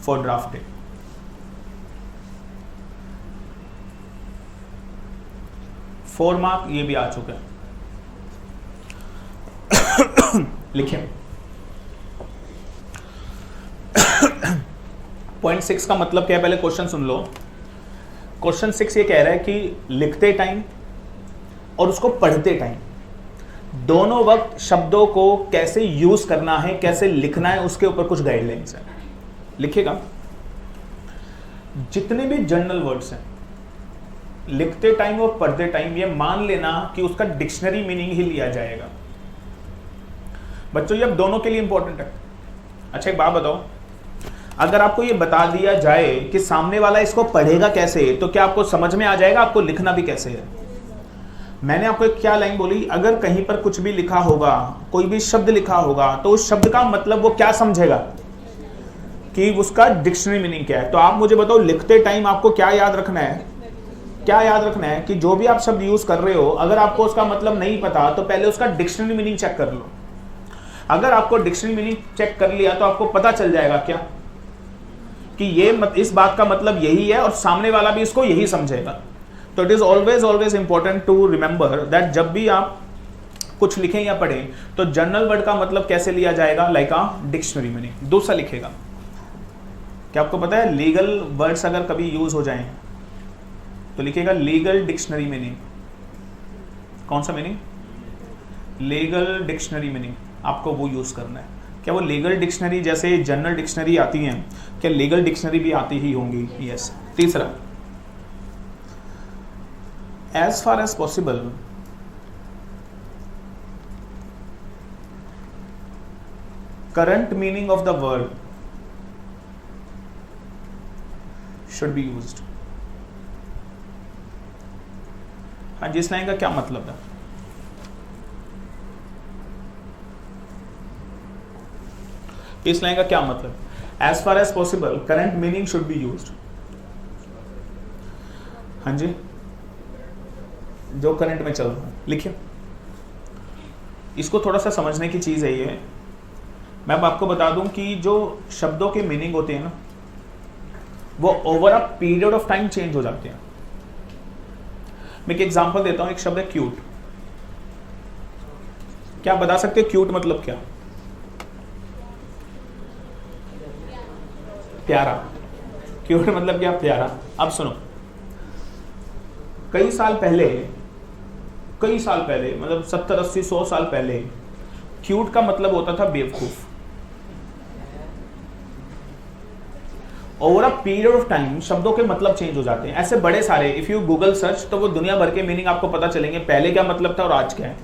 for drafting. 4 mark ये भी आ चुका है, लिखिए। पॉइंट 6 का मतलब क्या है, पहले क्वेश्चन सुन लो। क्वेश्चन 6 ये कह रहा है कि लिखते टाइम और उसको पढ़ते टाइम दोनों वक्त शब्दों को कैसे यूज करना है, कैसे लिखना है, उसके ऊपर कुछ गाइडलाइंस है। लिखिएगा, जितने भी जनरल वर्ड्स हैं लिखते टाइम और पढ़ते टाइम, ये मान लेना कि उसका डिक्शनरी मीनिंग ही लिया जाएगा। बच्चों ये अब दोनों के लिए इंपॉर्टेंट है। अच्छा एक बात बताओ, अगर आपको ये बता दिया जाए कि सामने वाला इसको पढ़ेगा कैसे, तो क्या आपको समझ में आ जाएगा आपको लिखना भी कैसे है। मैंने आपको एक क्या लाइन बोली, अगर कहीं पर कुछ भी लिखा होगा, कोई भी शब्द लिखा होगा, तो उस शब्द का मतलब वो क्या समझेगा कि उसका डिक्शनरी मीनिंग क्या है। तो आप मुझे बताओ, लिखते टाइम आपको क्या याद रखना है, क्या याद रखना है कि जो भी आप शब्द यूज कर रहे हो, अगर आपको उसका मतलब नहीं पता तो पहले उसका डिक्शनरी मीनिंग चेक कर लो। अगर आपको डिक्शनरी मीनिंग चेक कर लिया तो आपको पता चल जाएगा क्या कि इस बात का मतलब यही है और सामने वाला भी इसको यही समझेगा। तो it is always important to remember that जब भी आप कुछ लिखें या पढ़ें तो जनरल वर्ड का मतलब कैसे लिया जाएगा, लाइक अ डिक्शनरी मीनिंग। दूसरा लिखेगा, क्या आपको पता है लीगल वर्ड्स अगर कभी यूज हो जाएं तो लिखेगा लीगल डिक्शनरी मीनिंग। कौन सा मीनिंग? लीगल डिक्शनरी मीनिंग, आपको वो यूज करना है। क्या वो लीगल डिक्शनरी जैसे जनरल डिक्शनरी आती हैं, क्या लीगल डिक्शनरी भी आती ही होंगी? यस। तीसरा, as far as possible current meaning of the word should be used। हाँ जी, इस लाइन का क्या मतलब है? इस लाइन का क्या मतलब? as far as possible current meaning should be used। हाँ जी, जो करंट में चल रहा है, लिखिए। इसको थोड़ा सा समझने की चीज है ये। मैं अब आपको बता दूं कि जो शब्दों के मीनिंग होते हैं ना, वो over a period of time change हो जाते हैं। मैं एक एग्जांपल देता हूं, एक शब्द है क्यूट। क्या आप बता सकते हैं क्यूट मतलब क्या? प्यारा। क्यूट मतलब क्या? प्यारा। अब सुनो, कई साल पहले मतलब 70, 80, 100 साल पहले क्यूट का मतलब होता था बेवकूफ। Over a period of time शब्दों के मतलब चेंज हो जाते हैं। ऐसे बड़े सारे, इफ यू गूगल सर्च तो वो दुनिया भर के मीनिंग आपको पता चलेंगे, पहले क्या मतलब था और आज क्या है।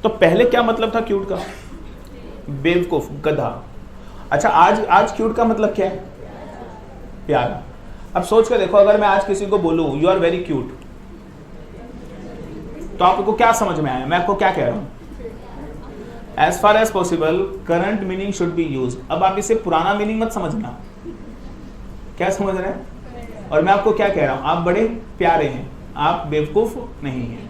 तो पहले क्या मतलब था क्यूट का? बेवकूफ, गधा। अच्छा, आज क्यूट का मतलब क्या है? प्यारा। अब सोच कर देखो, अगर मैं आज किसी को बोलूं यू आर वेरी क्यूट, तो आपको क्या समझ में आया? मैं आपको क्या कह रहा हूं? As far as possible current meaning should be use. अब आप इसे पुराना मीनिंग मत समझना। क्या समझ रहे हैं? और मैं आपको क्या कह रहा हूं? आप बड़े प्यारे हैं, आप बेवकूफ नहीं हैं।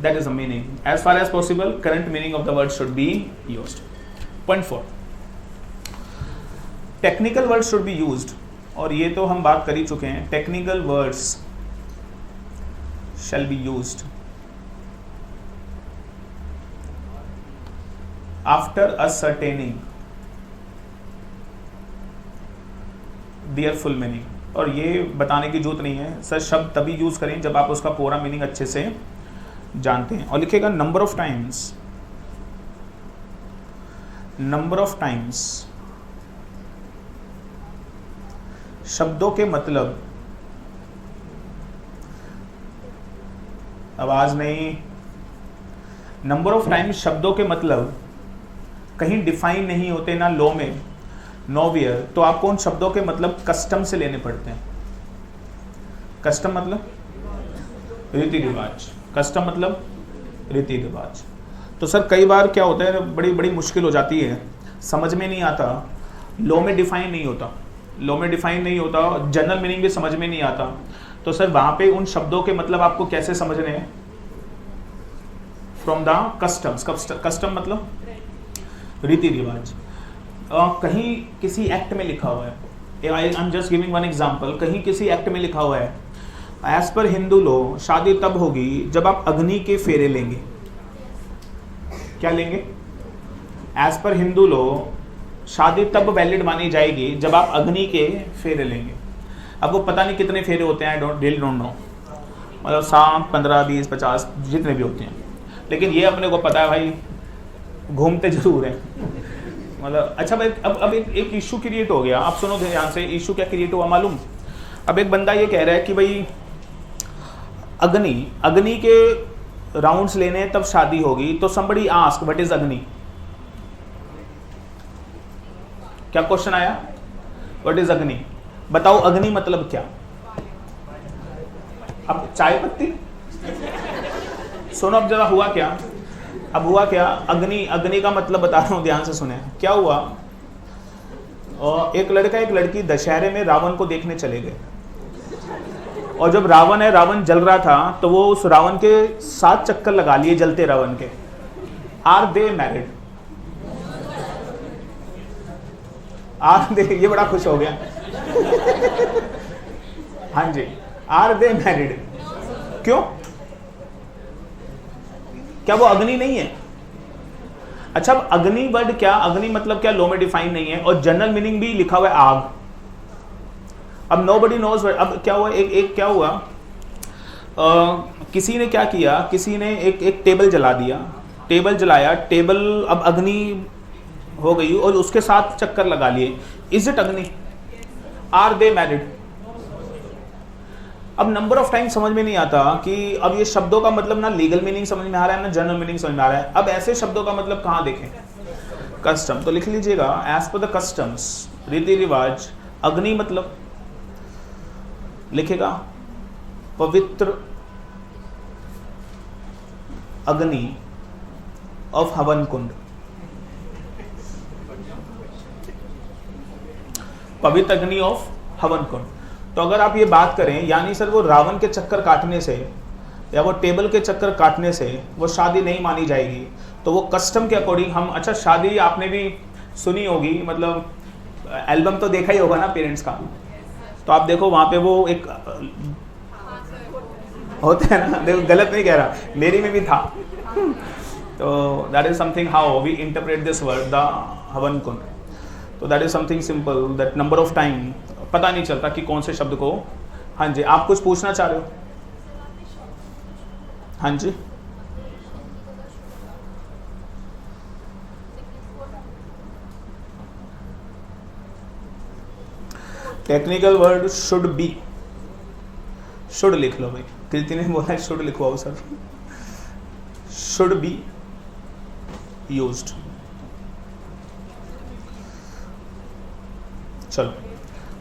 That is a meaning. As far as possible current meaning of the word should be used. Point 4, technical word should be used. और ये तो हम बात कर ही चुके हैं। Technical words shall be used after ascertaining their full meaning। और ये बताने की जरूरत नहीं है सर, शब्द तभी यूज करें जब आप उसका पूरा मीनिंग अच्छे से जानते हैं। और लिखेगा नंबर ऑफ टाइम्स शब्दों के मतलब, आवाज नहीं, नंबर ऑफ टाइम शब्दों के मतलब कहीं डिफाइन नहीं होते, ना लॉ में नोवेयर। तो आपको उन शब्दों के मतलब कस्टम से लेने पड़ते हैं। कस्टम मतलब रीति रिवाज। कस्टम मतलब रीति रिवाज। तो सर कई बार क्या होता है, बड़ी बड़ी मुश्किल हो जाती है, समझ में नहीं आता, लॉ में डिफाइन नहीं होता, जनरल मीनिंग भी समझ में नहीं आता। तो सर वहां पे उन शब्दों के मतलब आपको कैसे समझने हैं? From the customs. कस्टम मतलब रीति रिवाज। कहीं किसी एक्ट में लिखा हुआ है, I am just giving one example, कहीं किसी एक्ट में लिखा हुआ है एज पर हिंदू लॉ शादी तब होगी जब आप अग्नि के फेरे लेंगे। क्या लेंगे? एज पर हिंदू लॉ शादी तब वैलिड मानी जाएगी जब आप अग्नि के फेरे लेंगे। अब वो पता नहीं कितने फेरे होते हैं, आई डोंट नो, मतलब 7, 15, 20, 50 जितने भी होते हैं, लेकिन ये अपने को पता है भाई, घूमते जरूर हैं। मतलब अच्छा भाई, अब एक इशू क्रिएट हो गया। आप सुनो ध्यान से, इशू क्या क्रिएट हुआ मालूम? अब एक बंदा ये कह रहा है कि भाई अग्नि के राउंड्स लेने तब शादी होगी। तो somebody ask व्हाट इज अग्नि? क्या क्वेश्चन आया? व्हाट इज अग्नि? बताओ अग्नि मतलब क्या? अब चाय पत्ती? सुनो अब जरा हुआ क्या, अब हुआ क्या, अग्नि का मतलब बता रहा हूं, ध्यान से सुने। क्या हुआ, और एक लड़का एक लड़की दशहरे में रावण को देखने चले गए, और जब रावण जल रहा था तो वो उस रावण के 7 चक्कर लगा लिए जलते रावण के। Are they married? Are they, ये बड़ा खुश हो गया। हाँ जी, आर दे मैरिड? क्यों? क्या वो अग्नि नहीं है? अच्छा, अब अग्नि वर्ड क्या, अग्नि मतलब क्या, लो में डिफाइन नहीं है, और जनरल मीनिंग भी लिखा हुआ है आग। अब नोबडी नोज। अब क्या हुआ, एक क्या हुआ, किसी ने क्या किया, किसी ने एक टेबल जला दिया, टेबल जलाया, टेबल अब अग्नि हो गई और उसके साथ चक्कर लगा लिए। Is it Agni? Are they married? अब नंबर ऑफ टाइम समझ में नहीं आता कि अब ये शब्दों का मतलब ना लीगल मीनिंग समझ में आ रहा है ना जनरल मीनिंग समझ में आ रहा है। अब ऐसे शब्दों का मतलब कहाँ देखें? कस्टम। तो लिख लीजिएगा, एज पर द कस्टम्स, रीति रिवाज, अग्नि मतलब लिखेगा पवित्र अग्नि ऑफ हवन कुंड। पवित्र अग्नि ऑफ हवन कुंड। तो अगर आप ये बात करें, यानी सर वो रावण के चक्कर काटने से या वो टेबल के चक्कर काटने से वो शादी नहीं मानी जाएगी, तो वो कस्टम के अकॉर्डिंग हम, अच्छा शादी आपने भी सुनी होगी, मतलब एल्बम तो देखा ही होगा ना पेरेंट्स का, तो आप देखो वहाँ पे वो एक होता है ना, देखो गलत नहीं कह रहा, मेरी में भी था। तो that is something how we interpret this word the havan kund. तो that is something simple, that number of time पता नहीं चलता कि कौन से शब्द को। हाँ जी, आप कुछ पूछना चाह रहे हो? हाँ जी, technical word should be, should लिख लो भाई, कृति ने बोला है शुड लिखवाओ सर, शुड बी यूज्ड। चलो,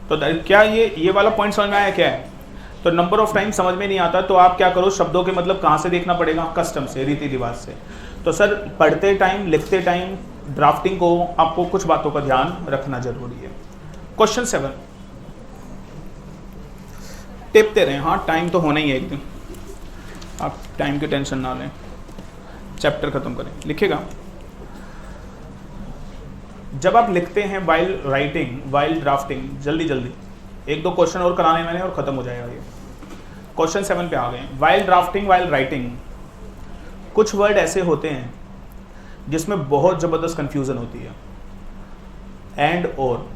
तो क्या ये वाला पॉइंट समझ में आया क्या है? तो नंबर ऑफ टाइम समझ में नहीं आता तो आप क्या करो, शब्दों के मतलब कहाँ से देखना पड़ेगा? कस्टम से, रीति रिवाज से। तो सर पढ़ते टाइम, लिखते टाइम, ड्राफ्टिंग को आपको कुछ बातों का ध्यान रखना जरूरी है। क्वेश्चन 7, टिपते रहें। हाँ, टाइम तो होना ही है एक दिन, आप टाइम की टेंशन ना लें, चैप्टर खत्म करें। लिखेगा, जब आप लिखते हैं वाइल राइटिंग, वाइल ड्राफ्टिंग, जल्दी जल्दी 1-2 क्वेश्चन और कराने मैंने और खत्म हो जाएगा ये। क्वेश्चन 7 पे आ गए। वाइल ड्राफ्टिंग, वाइल राइटिंग, कुछ वर्ड ऐसे होते हैं जिसमें बहुत जबरदस्त कंफ्यूजन होती है। एंड और,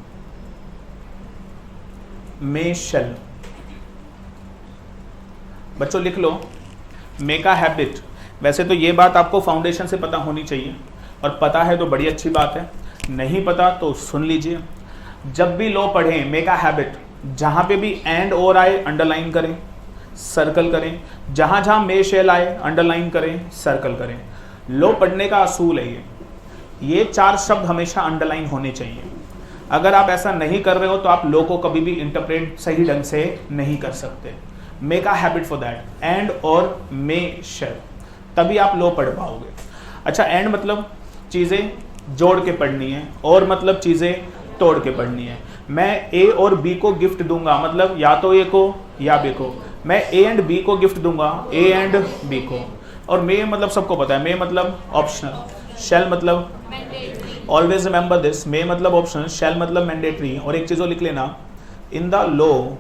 मे, शेल। बच्चों लिख लो, मेक अ हैबिट। वैसे तो ये बात आपको फाउंडेशन से पता होनी चाहिए, और पता है तो बड़ी अच्छी बात है, नहीं पता तो सुन लीजिए। जब भी लो पढ़ें, मेक अ हैबिट, जहां पे भी एंड और आए अंडरलाइन करें, सर्कल करें, जहां जहां मे शेल आए अंडरलाइन करें, सर्कल करें। लो पढ़ने का असूल है ये 4 शब्द हमेशा अंडरलाइन होने चाहिए। अगर आप ऐसा नहीं कर रहे हो तो आप लो को कभी भी इंटरप्रेट सही ढंग से नहीं कर सकते। Make a habit for that, and और मे शेल, तभी आप लो पढ़ पाओगे। अच्छा, एंड मतलब चीजें जोड़ के पढ़नी है, और मतलब चीजें तोड़ के पढ़नी है। मैं ए और बी को गिफ्ट दूंगा, मतलब या तो ए को या बी को। मैं ए एंड बी को गिफ्ट दूंगा, ए एंड बी को। और मे मतलब सबको पता है, मे मतलब ऑप्शनल, शेल मतलब, ऑलवेज रिमेंबर दिस, मे मतलब ऑप्शनल, शेल मतलब मैंडेटरी। और एक चीज और लिख लेना, in the low,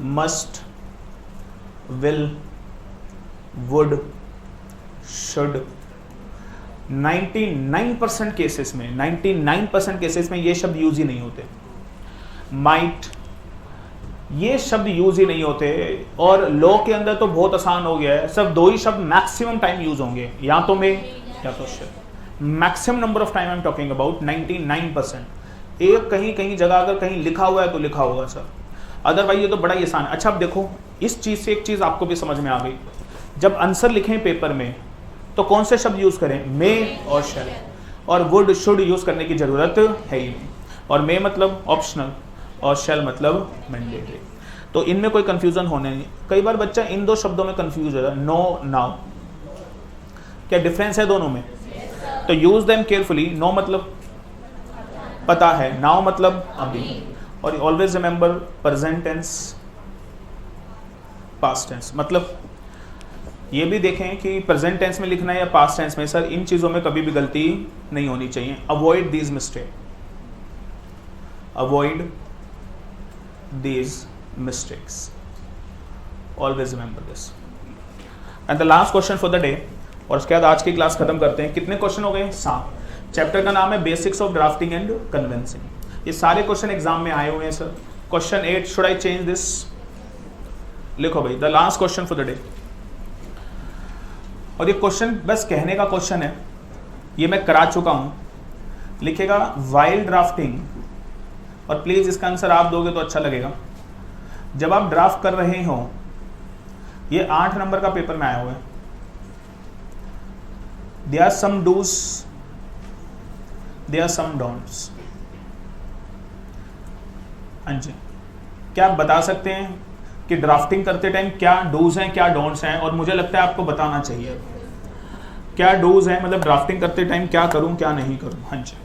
must, will, would, should, 99% cases में, 99% केसेस में ये शब्द यूज ही नहीं होते। माइट, ये शब्द यूज ही नहीं होते। और लॉ के अंदर तो बहुत आसान हो गया है, सिर्फ 2 ही शब्द मैक्सिमम टाइम यूज होंगे, या तो में या तो shall. Maximum number of time I am talking about 99%। एक कहीं कहीं जगह अगर कहीं लिखा हुआ है तो लिखा होगा सर, अदरवाइज ये तो बड़ा ही आसान है। अच्छा, अब देखो, इस चीज से एक चीज आपको भी समझ में आ गई, जब आंसर लिखें पेपर में तो कौन से शब्द यूज करें? मे और शेल। और वुड, शुड यूज करने की जरूरत है ही नहीं। और मे मतलब ऑप्शनल, और shall मतलब मैंडेटरी। तो इनमें कोई कंफ्यूजन होने नहीं। कई बार बच्चा इन दो शब्दों में कंफ्यूज हो जाता है, नो नाउ, क्या डिफरेंस है दोनों में? तो यूज देम केयरफुली। नो मतलब पता है, नाउ मतलब अभी, और always remember present tense, past tense. मतलब ये भी देखें कि प्रेजेंट टेंस में लिखना है या पास्ट टेंस में। सर इन चीज़ों में कभी भी गलती नहीं होनी चाहिए। Avoid these mistake, avoid these mistakes, always remember this. And the last question for the day, और उसके बाद आज की क्लास खत्म करते हैं। कितने क्वेश्चन हो गए? 7। चैप्टर का नाम है basics of drafting and convincing. ये सारे क्वेश्चन एग्जाम में आए हुए हैं sir. Question 8, should I change this? लिखो भाई, the last question for the day. और ये क्वेश्चन बस कहने का क्वेश्चन है, ये मैं करा चुका हूं। लिखेगा वाइल ड्राफ्टिंग, और प्लीज इसका आंसर आप दोगे तो अच्छा लगेगा। जब आप ड्राफ्ट कर रहे हो, ये 8 नंबर का पेपर में आया हुआ है। There are some dos, there are some don'ts. हाँ जी, क्या आप बता सकते हैं कि ड्राफ्टिंग करते टाइम क्या डूज हैं, क्या डोंट्स हैं? और मुझे लगता है आपको बताना चाहिए क्या डूज हैं, मतलब ड्राफ्टिंग करते टाइम क्या करूं क्या नहीं करूं। हाँ जी,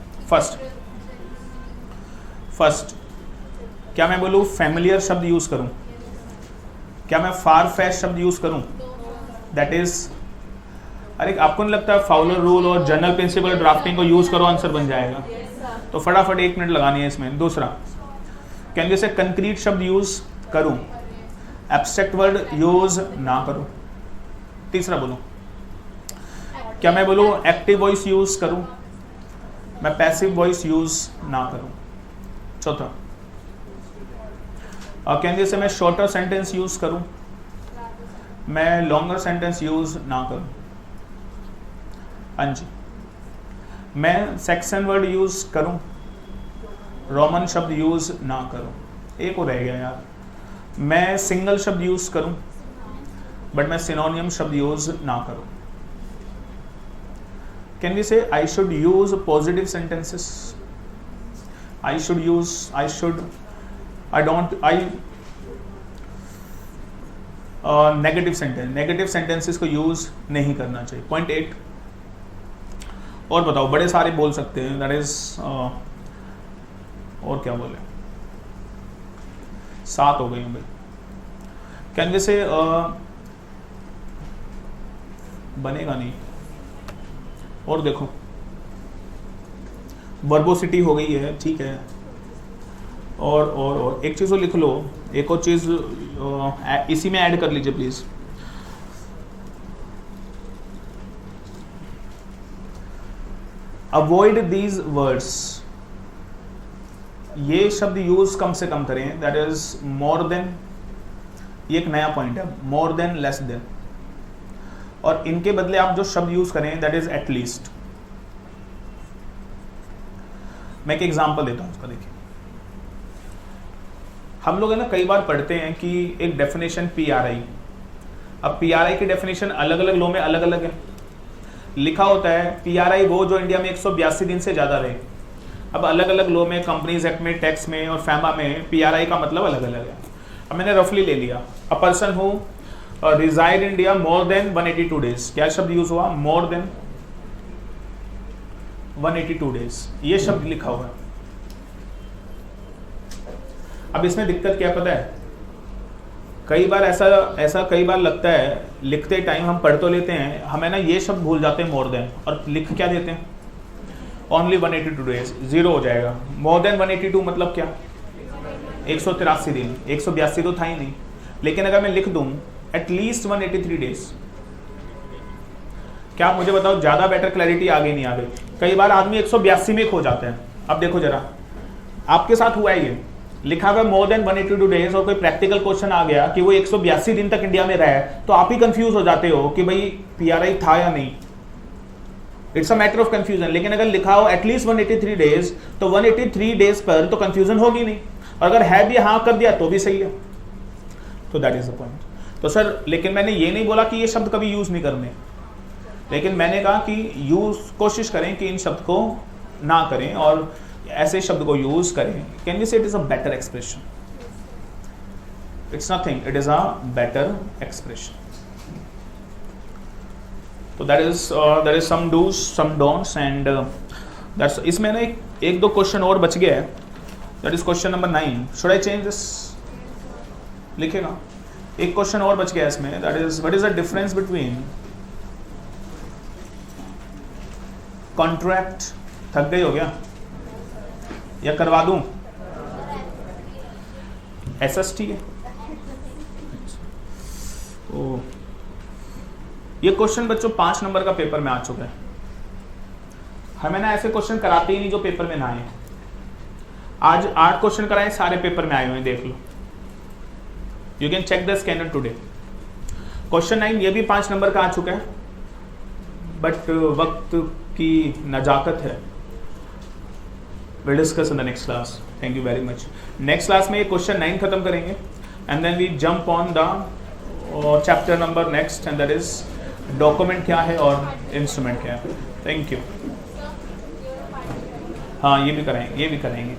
फर्स्ट क्या मैं बोलूं फैमिलियर शब्द यूज करूं? क्या मैं फार फैच शब्द यूज करूं? दैट इज, अरे आपको नहीं लगता फाउलर रूल और जनरल प्रिंसिपल ड्राफ्टिंग को यूज करो आंसर बन जाएगा? तो फटाफट 1 मिनट लगानी है इसमें। दूसरा, क्या जैसे कंक्रीट शब्द यूज करूं, एब्स्ट्रैक्ट वर्ड यूज ना करूं? तीसरा बोलूं, क्या मैं बोलूं एक्टिव वॉइस यूज करूं, मैं पैसिव वॉइस यूज ना करूं? चौथा, और क्या जैसे मैं शॉर्टर सेंटेंस यूज करूं, मैं लॉन्गर सेंटेंस यूज ना करूं? हाँ जी, मैं सेक्शन वर्ड यूज करूं, रोमन शब्द यूज ना करूं? एक और रह गया यार, मैं सिंगल शब्द यूज करूं बट मैं सिनोनियम शब्द यूज ना करूं? कैन वी से I should use positive sentences, I should use, I should, I don't, I negative sentence, negative sentences को यूज नहीं करना चाहिए। पॉइंट 8। और बताओ, बड़े सारे बोल सकते हैं, दैट इज और क्या बोले, 7 हो गई भाई। कैन वी से बनेगा नहीं। और देखो, वर्बोसिटी हो गई है, ठीक है। और एक चीज लिख लो, एक और चीज इसी में ऐड कर लीजिए प्लीज। अवॉइड दीज वर्ड्स, ये शब्द यूज कम से कम करें, दैट इज मोर देन, ये एक नया पॉइंट है, मोर देन, लेस देन, और इनके बदले आप जो शब्द यूज करें दैट इज एटलीस्ट। मैं एक एग्जांपल देता हूं उसका, देखिए। हम लोग है ना कई बार पढ़ते हैं कि एक डेफिनेशन PRI, अब PRI की डेफिनेशन अलग अलग लॉ में अलग अलग है। लिखा होता है PRI वो जो इंडिया में 182 दिन से ज्यादा रहे। अब अलग अलग लॉ में, कंपनीज एक्ट में, टैक्स में और फैमा में PRI का मतलब अलग अलग है। अब मैंने रफली ले लिया, a person who resided India more than 182 days. क्या शब्द यूज हुआ? मोर देन 182 डेज, ये शब्द लिखा हुआ है। अब इसमें दिक्कत क्या पता है, कई बार ऐसा कई बार लगता है, लिखते टाइम हम पढ़ तो लेते हैं, हमें ना ये शब्द भूल जाते हैं मोर देन, और लिख क्या देते हैं ओनली 182 डेज, 0 हो जाएगा। मोर देन 182 मतलब क्या? 183 दिन, 182 तो था ही नहीं। लेकिन अगर मैं लिख दूं एटलीस्ट 183 डेज, क्या आप मुझे बताओ ज्यादा बेटर क्लैरिटी आगे नहीं आ गई? कई बार आदमी 182 में खो जाते हैं। अब देखो जरा, आपके साथ हुआ है ये, लिखा हुआ मोर देन 182 डेज, और कोई प्रैक्टिकल क्वेश्चन आ गया कि वो 182 दिन तक इंडिया में रहा है, तो आप ही कंफ्यूज हो जाते हो कि भाई PRI था या नहीं। It's a matter of confusion. लेकिन अगर लिखा हो एटलीस्ट 183 डेज, तो 183 डेज पर तो कंफ्यूजन होगी नहीं, और अगर है भी हाँ कर दिया तो भी सही है। तो दैट इज द पॉइंट। तो सर लेकिन मैंने ये नहीं बोला कि ये शब्द कभी यूज नहीं करने, लेकिन मैंने कहा कि यूज कोशिश करें कि इन शब्द को ना करें, और ऐसे शब्द को यूज करें, can we say it is a better expression? It's nothing, it is a better expression. तो that is some dos some don'ts and that's. इसमें ना एक दो क्वेश्चन और बच गया है. That is question number 9. Should I change this? लिखेगा. एक क्वेश्चन और बच गया है इसमें. That is what is the difference between contract. थक गई हो गया या करवा दूं? SST है. ओ, ये क्वेश्चन बच्चों 5 नंबर का पेपर में आ चुका है. हमें ना ऐसे क्वेश्चन कराते ही नहीं जो पेपर में ना आए. आज 8 क्वेश्चन कराए, सारे पेपर में आए हुए हैं, देख लो. You can check the scanner today. Question 9 ये भी 5 नंबर का आ चुका है, बट वक्त की नजाकत है. Will discuss in the next class. Thank you very much. Next class में ये क्वेश्चन 9 खत्म करेंगे and then we jump on the chapter number next and that is document क्या है और इंस्ट्रूमेंट क्या है. Thank you. हाँ ये भी कराएंगे, ये भी कराएंगे.